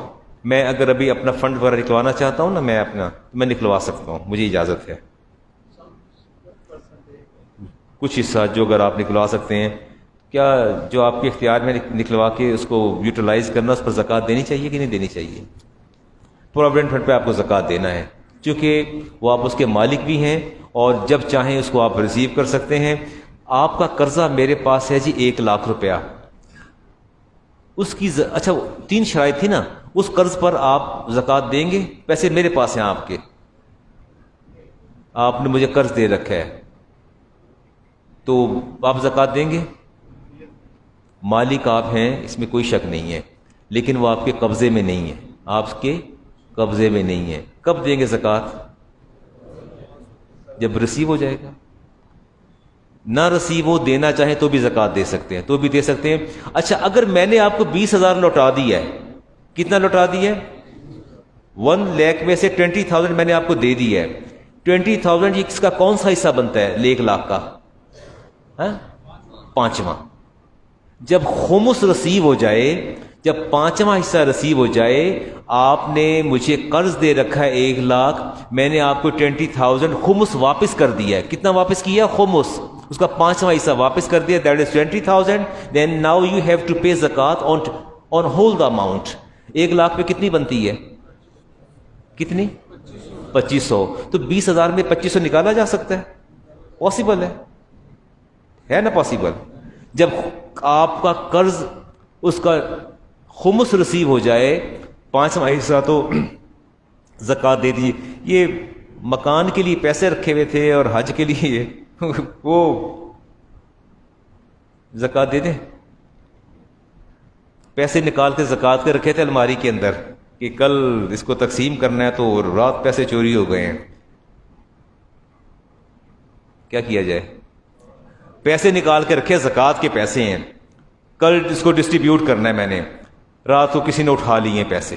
میں اگر ابھی اپنا فنڈ وغیرہ نکلوانا چاہتا ہوں نا, میں نکلوا سکتا ہوں, مجھے اجازت ہے. کچھ حصہ جو اگر آپ نکلوا سکتے ہیں, کیا جو آپ کے اختیار میں نکلوا کے اس کو یوٹیلائز کرنا, اس پر زکوٰۃ دینی چاہیے کہ نہیں دینی چاہیے؟ پروویڈنٹ فنڈ پہ آپ کو زکوٰۃ دینا ہے, چونکہ وہ آپ اس کے مالک بھی ہیں, اور جب چاہیں اس کو آپ ریسیو کر سکتے ہیں. آپ کا قرضہ میرے پاس ہے جی 1,00,000 روپیہ, اس کی اچھا 3 شرائط تھی نا, اس قرض پر آپ زکوٰۃ دیں گے؟ پیسے میرے پاس ہیں آپ کے, آپ نے مجھے قرض دے رکھا ہے, تو آپ زکوٰۃ دیں گے؟ مالک آپ ہیں, اس میں کوئی شک نہیں ہے, لیکن وہ آپ کے قبضے میں نہیں ہے, آپ کے قبضے میں نہیں ہے. کب دیں گے زکوٰۃ؟ جب ریسیو ہو جائے گا. نہ ریسیو ہو, دینا چاہیں تو بھی زکوٰۃ دے سکتے ہیں, تو بھی دے سکتے ہیں. اچھا, اگر میں نے آپ کو 20,000 لوٹا دیا ہے, کتنا لوٹا دیا ہے؟ 1 لاکھ میں سے 20,000 میں نے آپ کو دے دی ہے. 20,000 اس کا کون سا حصہ بنتا ہے 1,00,000 کا؟ 5واں. جب خمس ریسیو ہو جائے, جب 5واں حصہ ریسیو ہو جائے, آپ نے مجھے قرض دے رکھا ہے 1,00,000, میں نے آپ کو 20,000 خمس واپس کر دیا ہے. کتنا واپس کیا؟ خمس, اس کا 5واں حصہ واپس کر دیا, that is 20,000. Then now you have to pay زکوٰۃ آن ہول دا اماؤنٹ. 1,00,000 پہ کتنی بنتی ہے؟ کتنی؟ 2,500. تو 20,000 میں 2,500 نکالا جا سکتا ہے, پاسبل ہے نا پاسبل. جب آپ کا قرض اس کا خمس ریسیو ہو جائے, 5واں حصہ تو زکوٰۃ دے دیجیے. یہ مکان کے لیے پیسے رکھے ہوئے تھے اور حج کے لیے وہ زکوٰۃ دے دیں. پیسے نکال کے زکوٰۃ کے رکھے تھے الماری کے اندر کہ کل اس کو تقسیم کرنا ہے, تو رات پیسے چوری ہو گئے ہیں, کیا کیا جائے؟ پیسے نکال کے رکھے, زکوٰۃ کے پیسے ہیں, کل اس کو ڈسٹریبیوٹ کرنا ہے, میں نے رات کو کسی نے اٹھا لیے پیسے,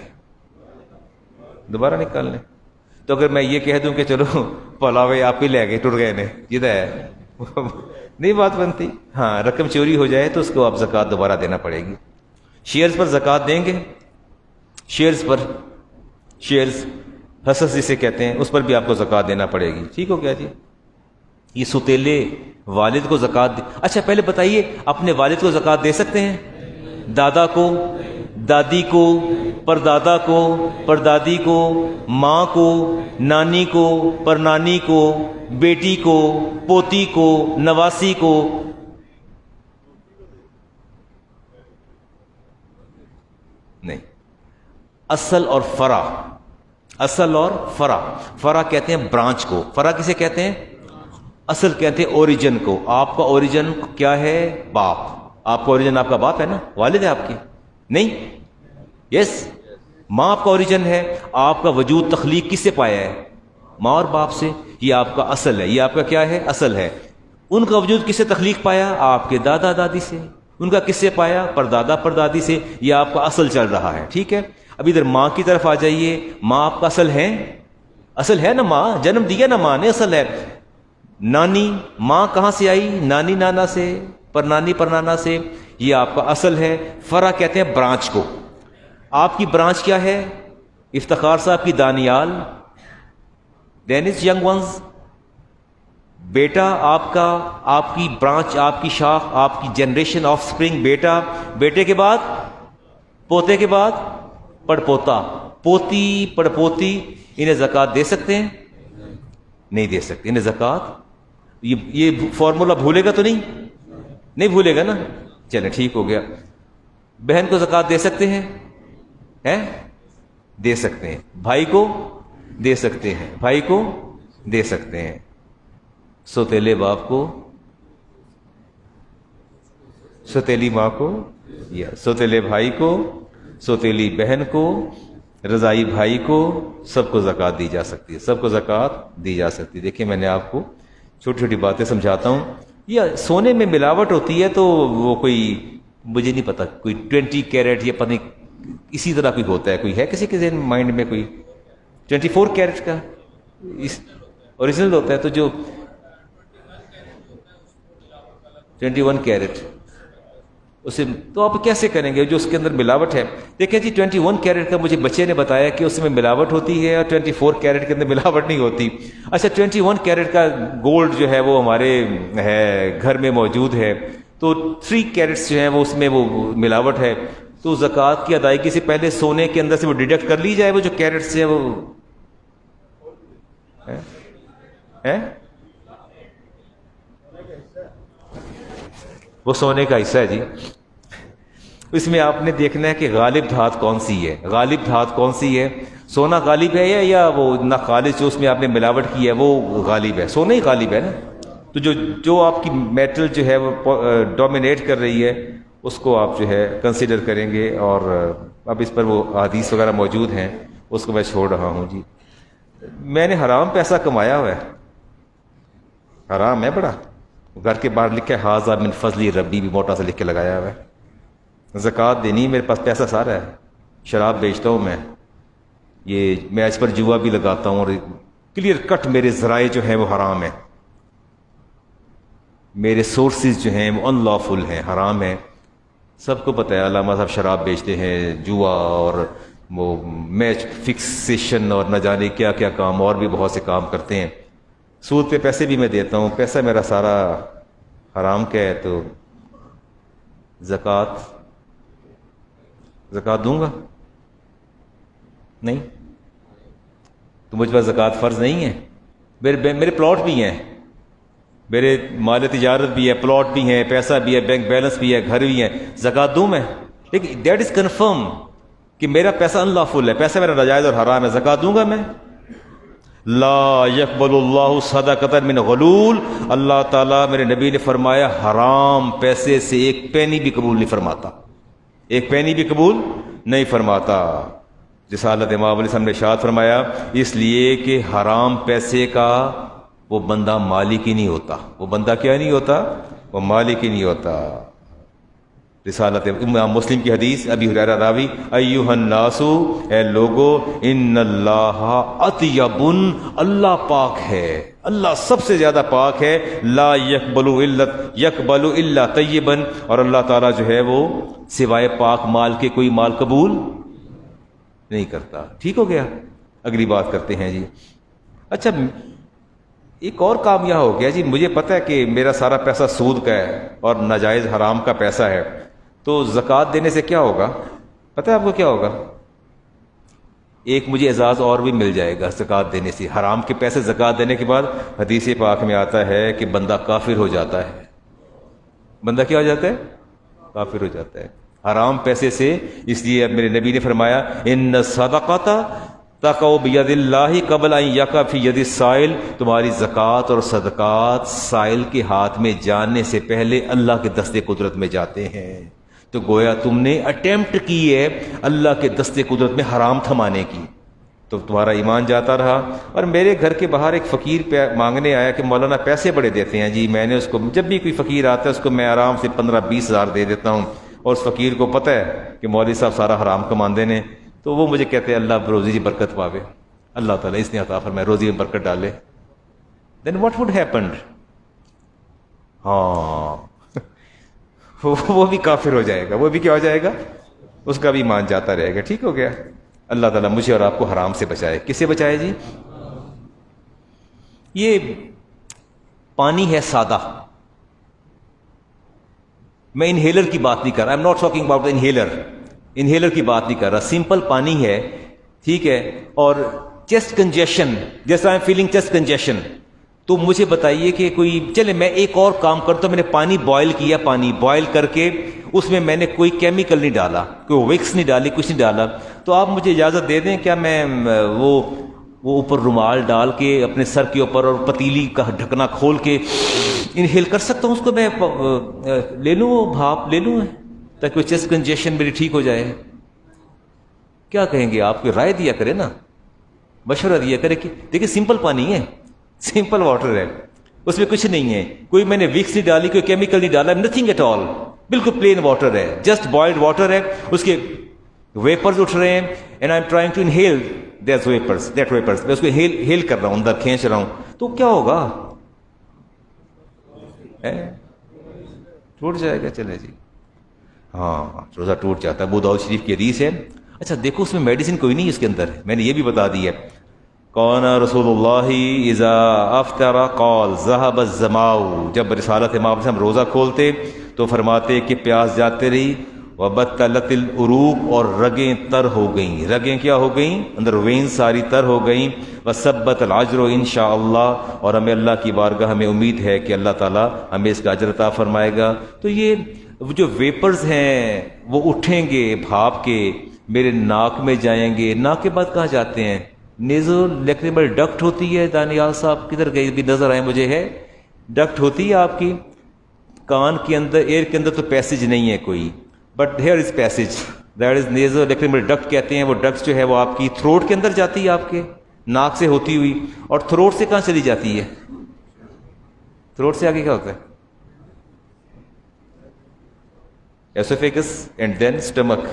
دوبارہ نکال لیں. تو اگر میں یہ کہہ دوں کہ چلو پلاوے آپ ہی لے گئے, ٹر گئے نے جدھر ہے نہیں بات بنتی. ہاں, رقم چوری ہو جائے تو اس کو آپ زکوٰۃ دوبارہ دینا پڑے گی. شیئرز پر زکوٰۃ دیں گے؟ شیئرز پر, شیئرز حصص جسے کہتے ہیں, اس پر بھی آپ کو زکوٰۃ دینا پڑے گی. ٹھیک ہو گیا جی. یہ ستیلے والد کو زکوٰۃ اچھا پہلے بتائیے, اپنے والد کو زکوٰۃ دے سکتے ہیں؟ دادا کو, دادی کو, پردادا کو, پردادی کو, ماں کو, نانی کو, پرنانی کو, بیٹی کو, پوتی کو, نواسی کو. نہیں. اصل اور فرع, اصل اور فرع. فرع کہتے ہیں برانچ کو, فرع کسے کہتے ہیں؟ اصل کہتے ہیں اوریجن کو. آپ کا اوریجن کیا ہے؟ باپ. آپ کا اوریجن آپ کا باپ ہے نا, والد ہے آپ کی؟ نہیں, یس. ماں آپ کا اوریجن ہے. آپ کا وجود تخلیق کس سے پایا ہے؟ ماں اور باپ سے. یہ آپ کا اصل ہے, یہ آپ کا کیا ہے؟ اصل ہے. ان کا وجود کس سے تخلیق پایا؟ آپ کے دادا دادی سے. ان کا کس سے پایا؟ پردادا پردادی سے. یہ آپ کا اصل چل رہا ہے. ٹھیک ہے. اب ادھر ماں کی طرف آ جائیے. ماں آپ کا اصل ہے؟ اصل ہے نا, ماں جنم دیا نا ماں نے, اصل ہے. نانی, ماں کہاں سے آئی؟ نانی نانا سے, پرنانی پرنانا سے. یہ آپ کا اصل ہے. فرع کہتے ہیں برانچ کو. آپ کی برانچ کیا ہے؟ افتخار صاحب کی دانیال, دین از ینگ ونز. بیٹا آپ کا، آپ کی برانچ، آپ کی شاخ، آپ کی جنریشن آف سپرنگ بیٹا، بیٹے کے بعد پوتے کے بعد پڑپوتا، پوتی پڑپوتی، انہیں زکوٰۃ دے سکتے ہیں؟ نہیں دے سکتے. انہیں زکوٰۃ، یہ فارمولا بھولے گا تو نہیں بھولے گا نا؟ چلیں ٹھیک ہو گیا. بہن کو زکوٰۃ دے سکتے ہیں؟ دے سکتے ہیں. بھائی کو دے سکتے ہیں، بھائی کو دے سکتے ہیں. سوتیلے باپ کو، سوتیلی ماں کو، یا سوتیلے بھائی کو، سوتیلی بہن کو، رضائی بھائی کو، سب کو زکوٰۃ دی جا سکتی ہے، سب کو زکوٰۃ دی جا سکتی ہے. دیکھیں میں نے آپ کو چھوٹی چھوٹی باتیں سمجھاتا ہوں. یا سونے میں ملاوٹ ہوتی ہے تو وہ کوئی، مجھے نہیں پتا، کوئی 20 کیرٹ یا پتہ نہیں اسی طرح کوئی ہوتا ہے. کوئی ہے کسی کے ذہن مائنڈ میں کوئی 24 کیرٹ کا اوریجنل ہوتا ہے؟ تو جو 21 کیرٹ، اسے تو آپ کیسے کریں گے جو اس کے اندر ملاوٹ ہے؟ دیکھیں جی 21 کیرٹ کا مجھے بچے نے بتایا کہ اس میں ملاوٹ ہوتی ہے اور 24 کیرٹ کے اندر ملاوٹ نہیں ہوتی. اچھا 21 کیرٹ کا گولڈ جو ہے وہ ہمارے ہے گھر میں موجود ہے، تو 3 کیرٹس جو ہیں وہ اس میں وہ ملاوٹ ہے، تو زکوٰۃ کی ادائیگی سے پہلے سونے کے اندر سے وہ ڈیڈکٹ کر لی جائے، وہ جو کیرٹس ہیں وہ سونے کا حصہ ہے جی. اس میں آپ نے دیکھنا ہے کہ غالب دھات کون سی ہے. غالب دھات کون سی ہے؟ سونا غالب ہے یا وہ نہ خالص جو اس میں آپ نے ملاوٹ کی ہے وہ غالب ہے؟ سونا ہی غالب ہے نا. تو جو آپ کی میٹل جو ہے وہ ڈومینیٹ کر رہی ہے اس کو آپ جو ہے کنسیڈر کریں گے. اور اب اس پر وہ حدیث وغیرہ موجود ہیں، اس کو میں چھوڑ رہا ہوں جی. میں نے حرام پیسہ کمایا ہوا ہے، حرام ہے بڑا. گھر کے باہر لکھا ہے حاذا من فضل ربی، بھی موٹا سا لکھ کے لگایا ہوا ہے. زکوٰۃ دینی، میرے پاس پیسہ سارا ہے، شراب بیچتا ہوں میں، یہ میچ پر جوا بھی لگاتا ہوں، اور کلیئر کٹ میرے ذرائع جو ہیں وہ حرام ہیں، میرے سورسز جو ہیں وہ ان لافل ہیں، حرام ہیں. سب کو پتہ ہے علامہ صاحب شراب بیچتے ہیں، جوا اور وہ میچ فکسیشن اور نہ جانے کیا کیا کام، اور بھی بہت سے کام کرتے ہیں. سود پہ پیسے بھی میں دیتا ہوں، پیسہ میرا سارا حرام کا ہے. تو زکوٰۃ دوں گا؟ نہیں. تو مجھ پر زکوٰۃ فرض نہیں ہے. میرے پلاٹ بھی ہیں، میرے مال تجارت بھی ہے، پلاٹ بھی ہیں، پیسہ بھی ہے، بینک بیلنس بھی ہے، گھر بھی ہیں. زکوٰۃ دوں میں؟ لیکن دیٹ از کنفرم کہ میرا پیسہ ان لافل ہے، پیسہ میرا ناجائز اور حرام ہے. زکوٰۃ دوں گا میں؟ لا یقبل اللہ صدقۃ من غلول. اللہ تعالیٰ، میرے نبی نے فرمایا، حرام پیسے سے ایک پینی بھی قبول نہیں فرماتا، ایک پینی بھی قبول نہیں فرماتا. رسالت امام علیہ السلام نے ارشاد فرمایا، اس لیے کہ حرام پیسے کا وہ بندہ مالک ہی نہیں ہوتا. وہ بندہ کیا نہیں ہوتا؟ وہ مالک ہی نہیں ہوتا. رسالت امام مسلم کی حدیث، ابی ہریرہ راوی، ایھا الناس، اے لوگو، ان اللہ اطیب، اللہ پاک ہے، اللہ سب سے زیادہ پاک ہے. لا یقبل الا طیبا، اور اللہ تعالیٰ جو ہے وہ سوائے پاک مال کے کوئی مال قبول نہیں کرتا. ٹھیک ہو گیا؟ اگلی بات کرتے ہیں جی. اچھا ایک اور کام یہ ہو گیا جی، مجھے پتہ ہے کہ میرا سارا پیسہ سود کا ہے اور ناجائز حرام کا پیسہ ہے، تو زکوٰۃ دینے سے کیا ہوگا؟ پتہ ہے آپ کو کیا ہوگا؟ ایک مجھے اعزاز اور بھی مل جائے گا زکوٰۃ دینے سے. حرام کے پیسے زکوٰۃ دینے کے بعد حدیث پاک میں آتا ہے کہ بندہ کافر ہو جاتا ہے. بندہ کیا ہو جاتا ہے؟ کافر ہو جاتا ہے حرام پیسے سے. اس لیے اب میرے نبی نے فرمایا، ان الصدقۃ تقع بید اللہ قبل ان یقع فی ید السائل. تمہاری زکوٰۃ اور صدقات سائل کے ہاتھ میں جانے سے پہلے اللہ کے دست قدرت میں جاتے ہیں. تو گویا تم نے اٹیمپٹ کی ہے اللہ کے دست قدرت میں حرام تھمانے کی، تو تمہارا ایمان جاتا رہا. اور میرے گھر کے باہر ایک فقیر مانگنے آیا کہ مولانا پیسے بڑے دیتے ہیں جی. میں نے اس کو، جب بھی کوئی فقیر آتا ہے اس کو میں آرام سے 15-20 ہزار دے دیتا ہوں، اور اس فقیر کو پتہ ہے کہ مولوی صاحب سارا حرام کماندے نے. تو وہ مجھے کہتے ہیں اللہ روزی کی برکت پاوے، اللہ تعالیٰ اس نے عطا فرمائے روزی میں برکت ڈالے. دین واٹ وڈ ہیپنڈ؟ ہاں وہ بھی کافر ہو جائے گا، وہ بھی کیا ہو جائے گا؟ اس کا بھی ایمان جاتا رہے گا. ٹھیک ہو گیا؟ اللہ تعالیٰ مجھے اور آپ کو حرام سے بچائے. کس سے بچائے جی؟ یہ پانی ہے سادہ، میں انہیلر کی بات نہیں کر رہا، I am not talking about inhaler کی بات نہیں کر رہا، سمپل پانی ہے، ٹھیک ہے. اور چیسٹ کنجیشن، جیسا I am feeling chest congestion, تو مجھے بتائیے کہ کوئی چلے میں ایک اور کام کرتا ہوں، میں نے پانی بوائل کیا، پانی بوائل کر کے اس میں میں نے کوئی کیمیکل نہیں ڈالا، کوئی وکس نہیں ڈالی، کچھ نہیں ڈالا، تو آپ مجھے اجازت دے دیں کیا میں وہ اوپر رومال ڈال کے اپنے سر کے اوپر اور پتیلی کا ڈھکنا کھول کے انہیل کر سکتا ہوں اس کو، میں لے لوں وہ بھاپ لے لوں تاکہ وہ چیسٹ کنجیشن میری ٹھیک ہو جائے؟ کیا کہیں گے آپ؟ کو رائے دیا کرے نا، مشورہ دیا کرے کہ دیکھیں سمپل پانی ہے، سمپل واٹر ہے، اس میں کچھ نہیں ہے، کوئی میں نے وکس نہیں ڈالی، کوئی کیمیکل نہیں ڈالا، نتھنگ ایٹ آل، بالکل پلین واٹر ہے، جسٹ بوائلڈ واٹر ہے، اس کے ویپرز اٹھ رہے ہیں، and I am trying to inhale that vapours, میں اس کو ہیل کر رہا ہوں، اندر کھینچ رہا ہوں، تو کیا ہوگا؟ ٹوٹ جائے گا. چلے جی، ہاں روزہ ٹوٹ جاتا ہے، ابو داؤد شریف کی حدیث ہے. اچھا دیکھو اس میں میڈیسن کوئی نہیں اس کے اندر، میں نے یہ بھی بتا دی ہے. کون رسول اللہ اذا افطر قال ذهب الظماء، جب رسالت امام سے ہم روزہ کھولتے تو فرماتے کہ پیاس جاتے رہی، وبطلت العروق، اور رگیں تر ہو گئیں، رگیں کیا ہو گئیں؟ اندر وین ساری تر ہو گئیں، وثبت العجر انشاءاللہ، اور ہمیں اللہ کی بارگاہ ہمیں امید ہے کہ اللہ تعالی ہمیں اس کا اجر عطا فرمائے گا. تو یہ جو ویپرز ہیں وہ اٹھیں گے بھاپ کے، میرے ناک میں جائیں گے، ناک کے بعد کہاں جاتے ہیں؟ نیزو لیکریمل ڈکٹ ہوتی ہے. دانیال صاحب کدھر گئے بھی نظر آئے مجھے، ہے ڈکٹ ہوتی ہے آپ کی کان کے اندر، ایئر کے اندر تو پیسج نہیں ہے کوئی، but here is passage, that is nasolacrimal duct کہتے ہیں. وہ ڈکٹ جو ہے وہ آپ کی تھروٹ کے اندر جاتی ہے، آپ کے ناک سے ہوتی ہوئی، اور تھروٹ سے کہاں چلی جاتی ہے؟ تھروٹ سے آگے کیا ہوتا ہے؟ Oesophagus and then stomach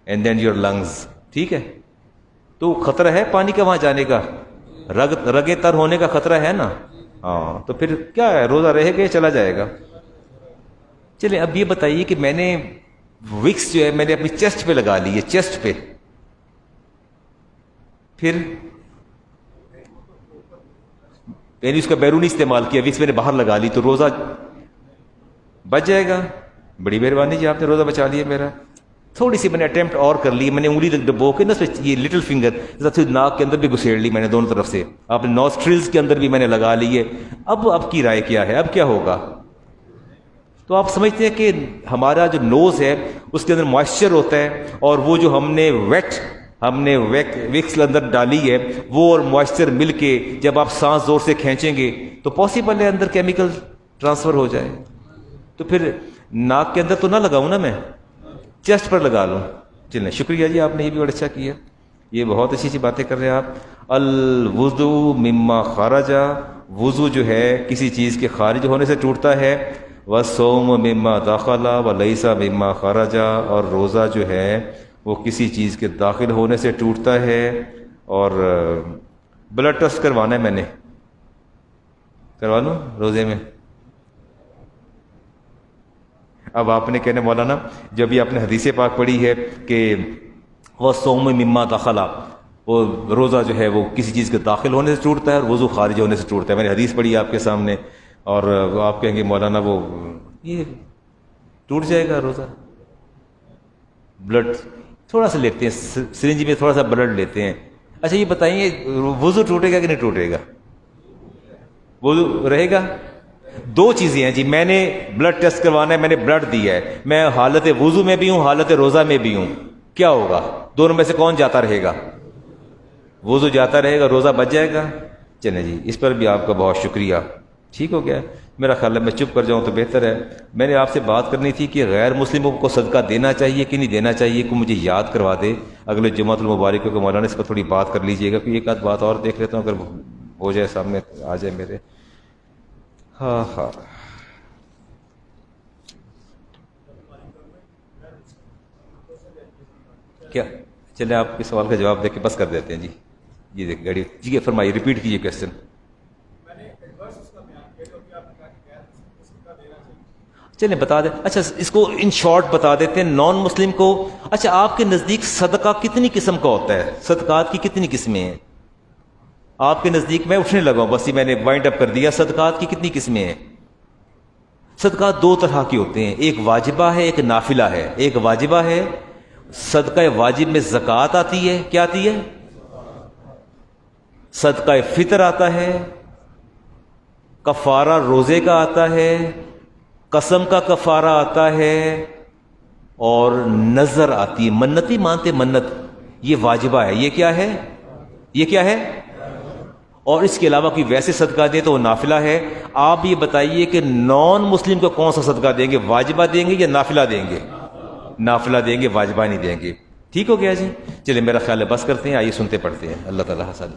and then your lungs, ٹھیک ہے. تو خطرہ ہے پانی کا وہاں جانے کا، رگیں تر ہونے کا خطرہ ہے نا. ہاں تو پھر کیا ہے، روزہ رہے گا یا چلا جائے گا؟ چلیں اب یہ بتائیے کہ میں نے وکس جو ہے میں نے اپنی چیسٹ پہ لگا لی ہے، چیسٹ پہ، پھر یعنی اس کا بیرونی استعمال کیا، وکس میں نے باہر لگا لی، تو روزہ بچ جائے گا؟ بڑی مہربانی جی، آپ نے روزہ بچا لیا میرا. تھوڑی سی میں نے اٹیمپٹ اور کر لی، میں نے انگلی ڈبو کے نا یہ لٹل فنگر ناک کے اندر بھی گھسیڑ لی میں نے دونوں طرف سے، آپ نے نوسٹرلز کے اندر بھی میں نے لگا لی ہے. اب کی رائے کیا ہے، اب کیا ہوگا؟ تو آپ سمجھتے ہیں کہ ہمارا جو نوز ہے اس کے اندر موئسچر ہوتا ہے، اور وہ جو ہم نے وکس اندر ڈالی ہے وہ اور موئسچر مل کے جب آپ سانس زور سے کھینچیں گے تو پاسبل ہے اندر کیمیکل ٹرانسفر ہو جائے. تو پھر ناک کے اندر تو نہ لگاؤں نا، میں چیسٹ پر لگا لوں. چلیں شکریہ جی، آپ نے یہ بھی بڑا اچھا کیا، یہ بہت اچھی باتیں کر رہے ہیں آپ. الوضو مما خرج، وضو جو ہے کسی چیز کے خارج ہونے سے ٹوٹتا ہے. والصوم مما دخل وليس مما خرج، اور روزہ جو ہے وہ کسی چیز کے داخل ہونے سے ٹوٹتا ہے. اور بلڈ ٹیسٹ کروانا ہے، میں نے کروا لوں روزے میں. اب آپ نے کہنے مولانا جب یہ آپ نے حدیث پاک پڑھی ہے کہ وہ صوم مما دخل، وہ روزہ جو ہے وہ کسی چیز کے داخل ہونے سے ٹوٹتا ہے اور وضو خارج ہونے سے ٹوٹتا ہے، میں نے حدیث پڑھی آپ کے سامنے، اور آپ کہیں گے مولانا وہ یہ ٹوٹ جائے گا روزہ. بلڈ تھوڑا سا لیتے ہیں، سرنج میں تھوڑا سا بلڈ لیتے ہیں. اچھا یہ بتائیے وضو ٹوٹے گا کہ نہیں ٹوٹے گا؟ وضو رہے گا؟ دو چیزیں ہیں جی، میں نے بلڈ ٹیسٹ کروانا ہے، میں نے بلڈ دیا ہے، میں حالت وضو میں بھی ہوں، حالت روزہ میں بھی ہوں، کیا ہوگا؟ دونوں میں سے کون جاتا رہے گا؟ وضو جاتا رہے گا، روزہ بچ جائے گا. چلیں جی، اس پر بھی آپ کا بہت شکریہ، ٹھیک ہو گیا. میرا خیال ہے میں چپ کر جاؤں تو بہتر ہے. میں نے آپ سے بات کرنی تھی کہ غیر مسلموں کو صدقہ دینا چاہیے کہ نہیں دینا چاہیے، کو مجھے یاد کروا دے اگلے جمعۃ المبارک کو. مولانا اس پر تھوڑی بات کر لیجئے گا، کہ ایک آدھ بات اور دیکھ لیتا ہوں، اگر ہو جائے سامنے آ جائے میرے. ہاں کیا؟ چلیں آپ کے سوال کا جواب دے کے بس کر دیتے ہیں جی. یہ دیکھ گاڑی جی، فرمائیے، ریپیٹ کیجیے کوشچن. چلیں بتا دیں. اچھا اس کو ان شارٹ بتا دیتے ہیں. نان مسلم کو، اچھا آپ کے نزدیک صدقہ کتنی قسم کا ہوتا ہے؟ صدقات کی کتنی قسمیں ہیں؟ آپ کے نزدیک میں اٹھنے لگا ہوں، بس یہ میں نے وائنڈ اپ کر دیا۔ صدقات کی کتنی قسمیں ہیں؟ صدقات دو طرح کے ہوتے ہیں، ایک واجبہ ہے، ایک نافلہ ہے۔ ایک واجبہ ہے، صدقہ واجب میں زکوٰۃ آتی ہے، کیا آتی ہے؟ صدقہ فطر آتا ہے، کفارہ روزے کا آتا ہے، قسم کا کفارہ آتا ہے، اور نظر آتی ہے، منتی مانتے منت، یہ واجبہ ہے۔ یہ کیا ہے؟ یہ کیا ہے؟ اور اس کے علاوہ کوئی ویسے صدقہ دے تو وہ نافلہ ہے۔ آپ یہ بتائیے کہ نان مسلم کو کون سا صدقہ دیں گے، واجبہ دیں گے یا نافلہ دیں گے؟ نافلہ دیں گے، واجبہ نہیں دیں گے۔ ٹھیک ہو گیا جی؟ چلے میرا خیال ہے بس کرتے ہیں، آئیے سنتے پڑھتے ہیں۔ اللہ تعالیٰ حسن